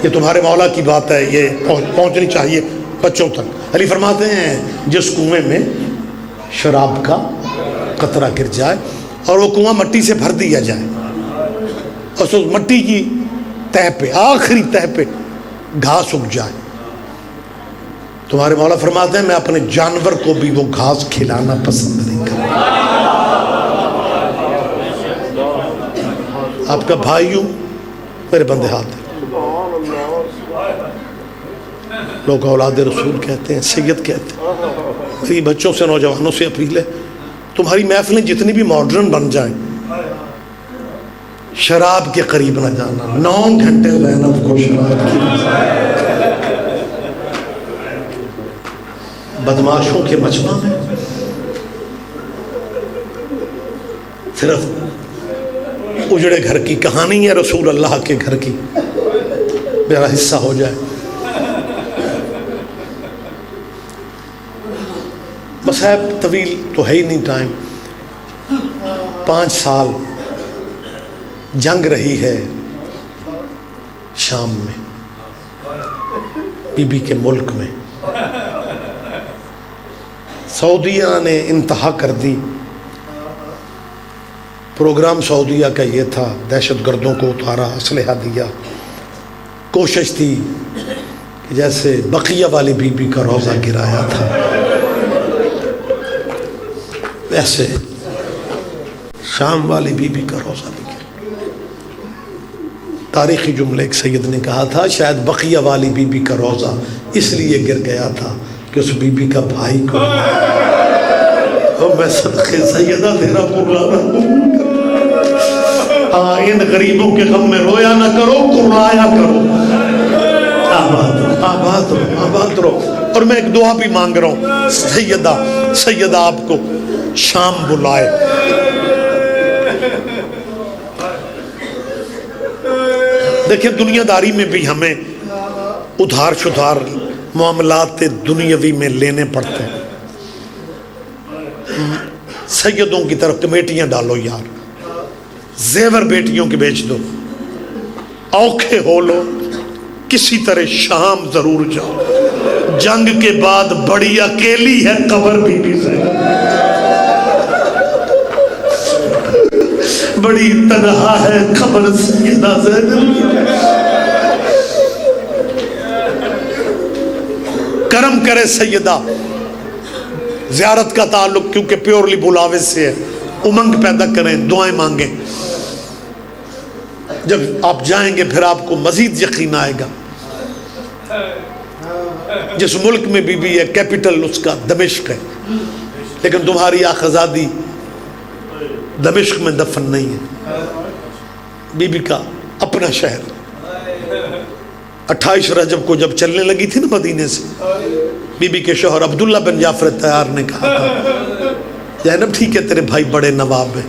یہ تمہارے مولا کی بات ہے، یہ پہنچنی چاہیے بچوں تک. علی فرماتے ہیں جس کنویں میں شراب کا قطرہ گر جائے اور وہ کنواں مٹی سے بھر دیا جائے اور اس مٹی کی تہ پہ، آخری تہ پہ گھاس اگ جائے، تمہارے مولا فرماتے ہیں میں اپنے جانور کو بھی وہ گھاس کھلانا پسند نہیں کرتا. آپ کا بھائی ہوں، میرے بندے ہاتھ ہیں. لوگ اولاد رسول کہتے ہیں، سید کہتے ہیں. میری بچوں سے نوجوانوں سے اپیل ہے، تمہاری محفلیں جتنی بھی ماڈرن بن جائیں شراب کے قریب نہ جانا. 9 گھنٹے زینب کو شراب کی بدماشوں کے مجمع میں صرف اجڑے گھر کی کہانی ہے رسول اللہ کے گھر کی، میرا حصہ ہو جائے. بس ہے طویل تو ہے ہی نہیں ٹائم. 5 سال جنگ رہی ہے شام میں، بی بی کے ملک میں. سعودیہ نے انتہا کر دی. پروگرام سعودیہ کا یہ تھا، دہشت گردوں کو اتارا، اسلحہ دیا. کوشش تھی کہ جیسے بقیہ والی بی بی کا روزہ گرایا تھا ویسے شام والی بی بی کا روزہ بھی گرا. تاریخی جملے ایک سید نے کہا تھا شاید بقیہ والی بی بی کا روزہ اس لیے گر گیا تھا کہ اس بی بی کا بھائی کو میں صدقے سیدہ تیرا قرآن ان غریبوں کے غم میں رویا نہ کرو، قرآیا کرو. آباد رہو، آباد رہو. اور میں ایک دعا بھی مانگ رہا ہوں، سیدہ آپ کو شام بلائے. دیکھیں دنیا داری میں بھی ہمیں ادھار شدھار معاملات دنیاوی میں لینے پڑتے ہیں. سیدوں کی طرف کمیٹیاں ڈالو یار، زیور بیٹیوں کے بیچ دو، اوکھے ہو لو، کسی طرح شام ضرور جاؤ. جنگ کے بعد بڑی اکیلی ہے قبر بی بی زینب، بڑی تنہا ہے قبر سیدہ زینب. کرم کرے سیدہ، زیارت کا تعلق کیونکہ پیورلی بلاوے سے ہے، امنگ پیدا کریں، دعائیں مانگیں. جب آپ جائیں گے پھر آپ کو مزید یقین آئے گا. جس ملک میں بی بی ہے کیپٹل اس کا دمشق ہے، لیکن تمہاری آخذادی دمشق میں دفن نہیں ہے، بی بی کا اپنا شہر. 28 رجب کو جب چلنے لگی تھی نا مدینے سے، بی بی کے شوہر عبداللہ بن جعفر تیار نے کہا تھا زینب ٹھیک ہے تیرے بھائی بڑے نواب ہیں،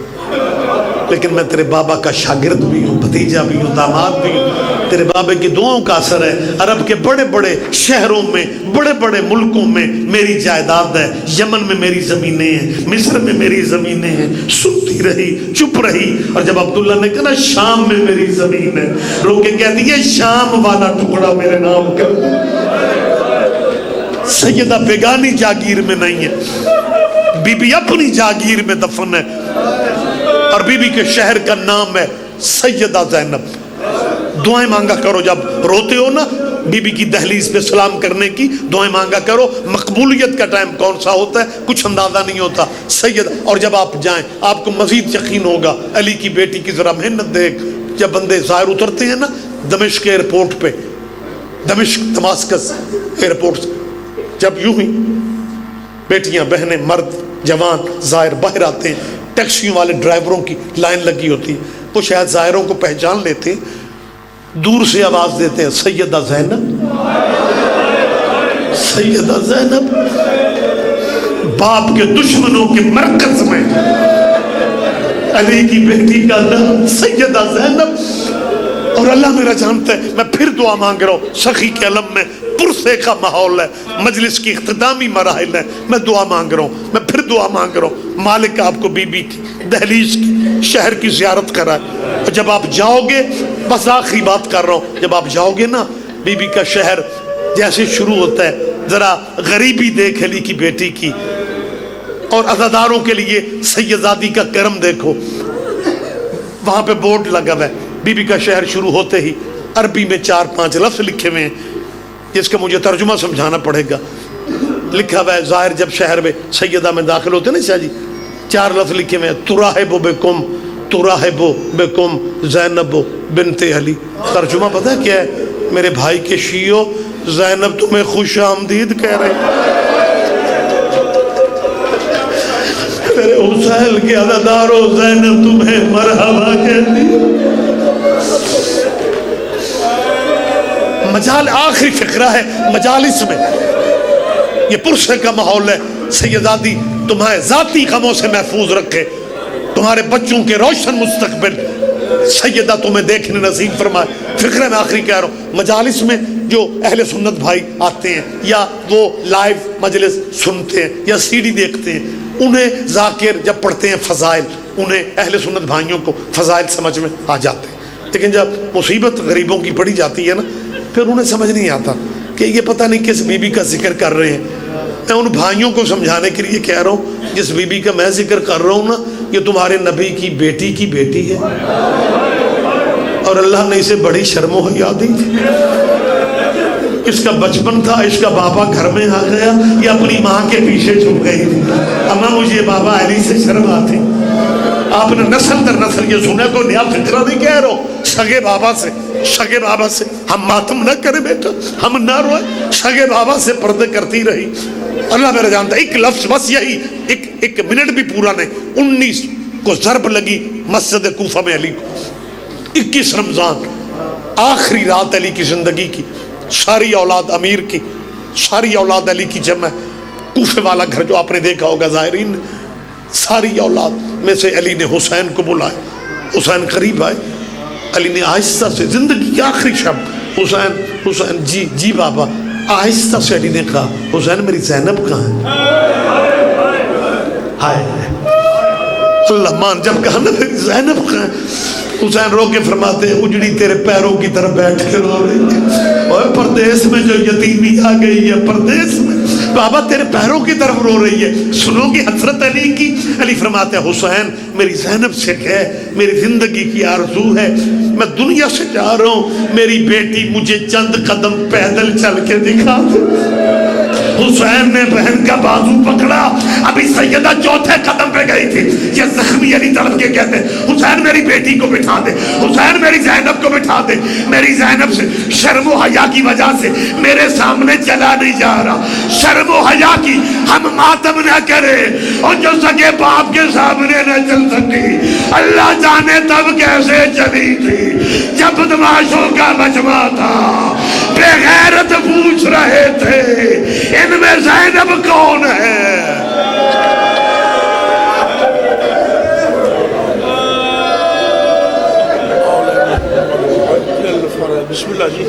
لیکن میں تیرے بابا کا شاگرد بھی ہوں، بھتیجا بھی ہوں، داماد بھی ہوں. تیرے بابے کی دعاؤں کا اثر ہے. عرب کے بڑے بڑے شہروں میں، بڑے بڑے ملکوں میں میری جائیداد ہے. یمن میں میری زمینیں ہیں، مصر میں میری زمینیں ہیں. سنتی رہی، چپ رہی. اور جب عبداللہ نے کہا نا شام میں میری زمین ہے، رو کے کہتی ہے شام والا ٹکڑا میرے نام کا. سیدہ بیگانی جاگیر میں نہیں ہے، بی بی اپنی جاگیر میں دفن ہے. اور بی بی کے شہر کا نام ہے سیدہ زینب. دعائیں مانگا کرو جب روتے ہو نا، بی بی کی دہلیز پہ سلام کرنے کی دعائیں مانگا کرو. مقبولیت کا ٹائم کون سا ہوتا ہے کچھ اندازہ نہیں ہوتا. سید، اور جب آپ جائیں آپ کو مزید یقین ہوگا. علی کی بیٹی کی ذرا محنت دیکھ. جب بندے ظاہر اترتے ہیں نا دمشق ایئرپورٹ پہ، دمشق دماسکس ایئرپورٹ، جب یوں ہی بیٹیاں بہنیں مرد جوان ظاہر باہر آتے ہیں، ٹیکسیوں والے ڈرائیوروں کی لائن لگی ہوتی ہے. وہ شاید ظاہروں کو پہچان لیتے ہیں، دور سے آواز دیتے ہیں سیدہ زینب، سیدہ زینب. باپ کے دشمنوں کے مرکز میں علی کی بیٹی کا نام سیدہ زینب. اور اللہ میرا جانتا ہے میں پھر دعا مانگ رہا ہوں. سخی کے علم میں پرسے کا ماحول ہے، مجلس کی اختتامی مراحل ہے، میں دعا مانگ رہا ہوں، میں پھر دعا مانگ رہا ہوں. مالک آپ کو بی بی کی دہلیز کی شہر کی زیارت کرائے. اور جب آپ جاؤ گے، بس آخری بات کر رہا ہوں، جب آپ جاؤ گے نا بی بی کا شہر جیسے شروع ہوتا ہے، ذرا غریبی دیکھ علی کی بیٹی کی، اور عزاداروں کے لیے سیدزادی کا کرم دیکھو. وہاں پہ بورڈ لگا ہوا ہے، بی بی کا شہر شروع ہوتے ہی عربی میں 4-5 لفظ لکھے ہوئے ہیں جس کا مجھے ترجمہ سمجھانا پڑے گا. لکھا ہوا ہے ظاہر جب شہر میں سیدہ میں داخل ہوتے نا شاہ جی، 4 لفظ لکھے ہوئے ہیں. تراہب بکم، تراہب بکم زینب بنت علی. ترجمہ پتہ کیا ہے میرے بھائی کے شیعوں؟ زینب تمہیں خوش آمدید کہہ رہے ہیں. میرے حسین کے عزادارو، زینب تمہیں مرحبا کہتی ہے. آخری فقرہ ہے مجالس میں، یہ پرسے کا ماحول ہے. سیدادی تمہیں ذاتی غموں سے محفوظ رکھے، تمہارے بچوں کے روشن مستقبل سیدہ تمہیں دیکھنے نصیب فرمائے. فقرہ میں آخری کہہ رہا ہوں، مجالس میں جو اہل سنت بھائی آتے ہیں یا وہ لائیو مجلس سنتے ہیں یا سی ڈی دیکھتے ہیں، انہیں ذاکر جب پڑھتے ہیں فضائل، انہیں اہل سنت بھائیوں کو فضائل سمجھ میں آ جاتے ہیں. لیکن جب مصیبت غریبوں کی پڑھی جاتی ہے نا پھر انہیں سمجھ نہیں آتا کہ یہ پتہ نہیں کس بی بی کا ذکر کر رہے ہیں. میں ان بھائیوں کو سمجھانے کے لیے کہہ رہا ہوں جس بی بی کا میں ذکر کر رہا ہوں نا یہ تمہارے نبی کی بیٹی ہے، اور اللہ نے اسے بڑی شرم و حیا دی. اس کا بچپن تھا، اس کا بابا گھر میں آ گیا، یہ اپنی ماں کے پیچھے چھپ گئی تھی. اما مجھے بابا علی سے شرم آتی. آپ نے نسل در نسل یہ سنا، کوئی نیا فکرہ نہیں کہہ رہا ہوں. سگے بابا سے ہم ماتم نہ کرے بیٹا، ہم نہ روئے. سگے بابا سے پردے کرتی رہی. اللہ میرا جانتا ہے ایک لفظ بس یہی، ایک منٹ بھی پورا نہیں. 19 کو ضرب لگی مسجد کوفہ میں علی کو. 21 رمضان آخری رات علی کی زندگی کی. ساری اولاد امیر کی، ساری اولاد علی کی جمع. کوفے والا گھر جو آپ نے دیکھا ہوگا زائرین، ساری اولاد میں سے علی نے حسین کو بلایا. حسین قریب آئے. علی نے آہستہ سے زندگی کی آخری شب، حسین جی بابا. آہستہ سے علی نے کہا حسین میری زینب کہاں ہے؟ ہائے اللہ مان جب کہا نا میری زینب کہاں ہے، حسین رو کے فرماتے ہیں اجڑی تیرے پیروں کی طرف بیٹھ کے رو رہی ہے. اور پردیس میں جو یتیمی آ گئی ہے، پردیس میں بابا تیرے پیروں کی طرف رو رہی ہے، سنو گی حضرت علی کی؟ علی فرماتے ہیں حسین میری زینب سے کہہ میری زندگی کی آرزو ہے، میں دنیا سے جا رہا ہوں، میری بیٹی مجھے چند قدم پیدل چل کے دکھا دے. حسین نے بہن کا بازو پکڑا. ابھی سیدہ چوتھے قدم پہ گئی تھی. یہ زخمی علی طرف کے کہتے ہیں حسین میری بیٹی کو بٹھا دے، حسین میری زینب کو بٹھا دے. میری زینب سے شرم و حیا کی وجہ سے میرے سامنے چلا نہیں جا رہا. شرم و حیا کی ہم ماتم نہ کرے، اور جو سکے باپ کے سامنے نہ چل سکی. اللہ جانے تب کیسے چلی تھی جب بدماشوں کا مجمع تھا. بے غیرت پوچھ رہے تھے ان میں زینب کون ہے. بسم اللہ جی.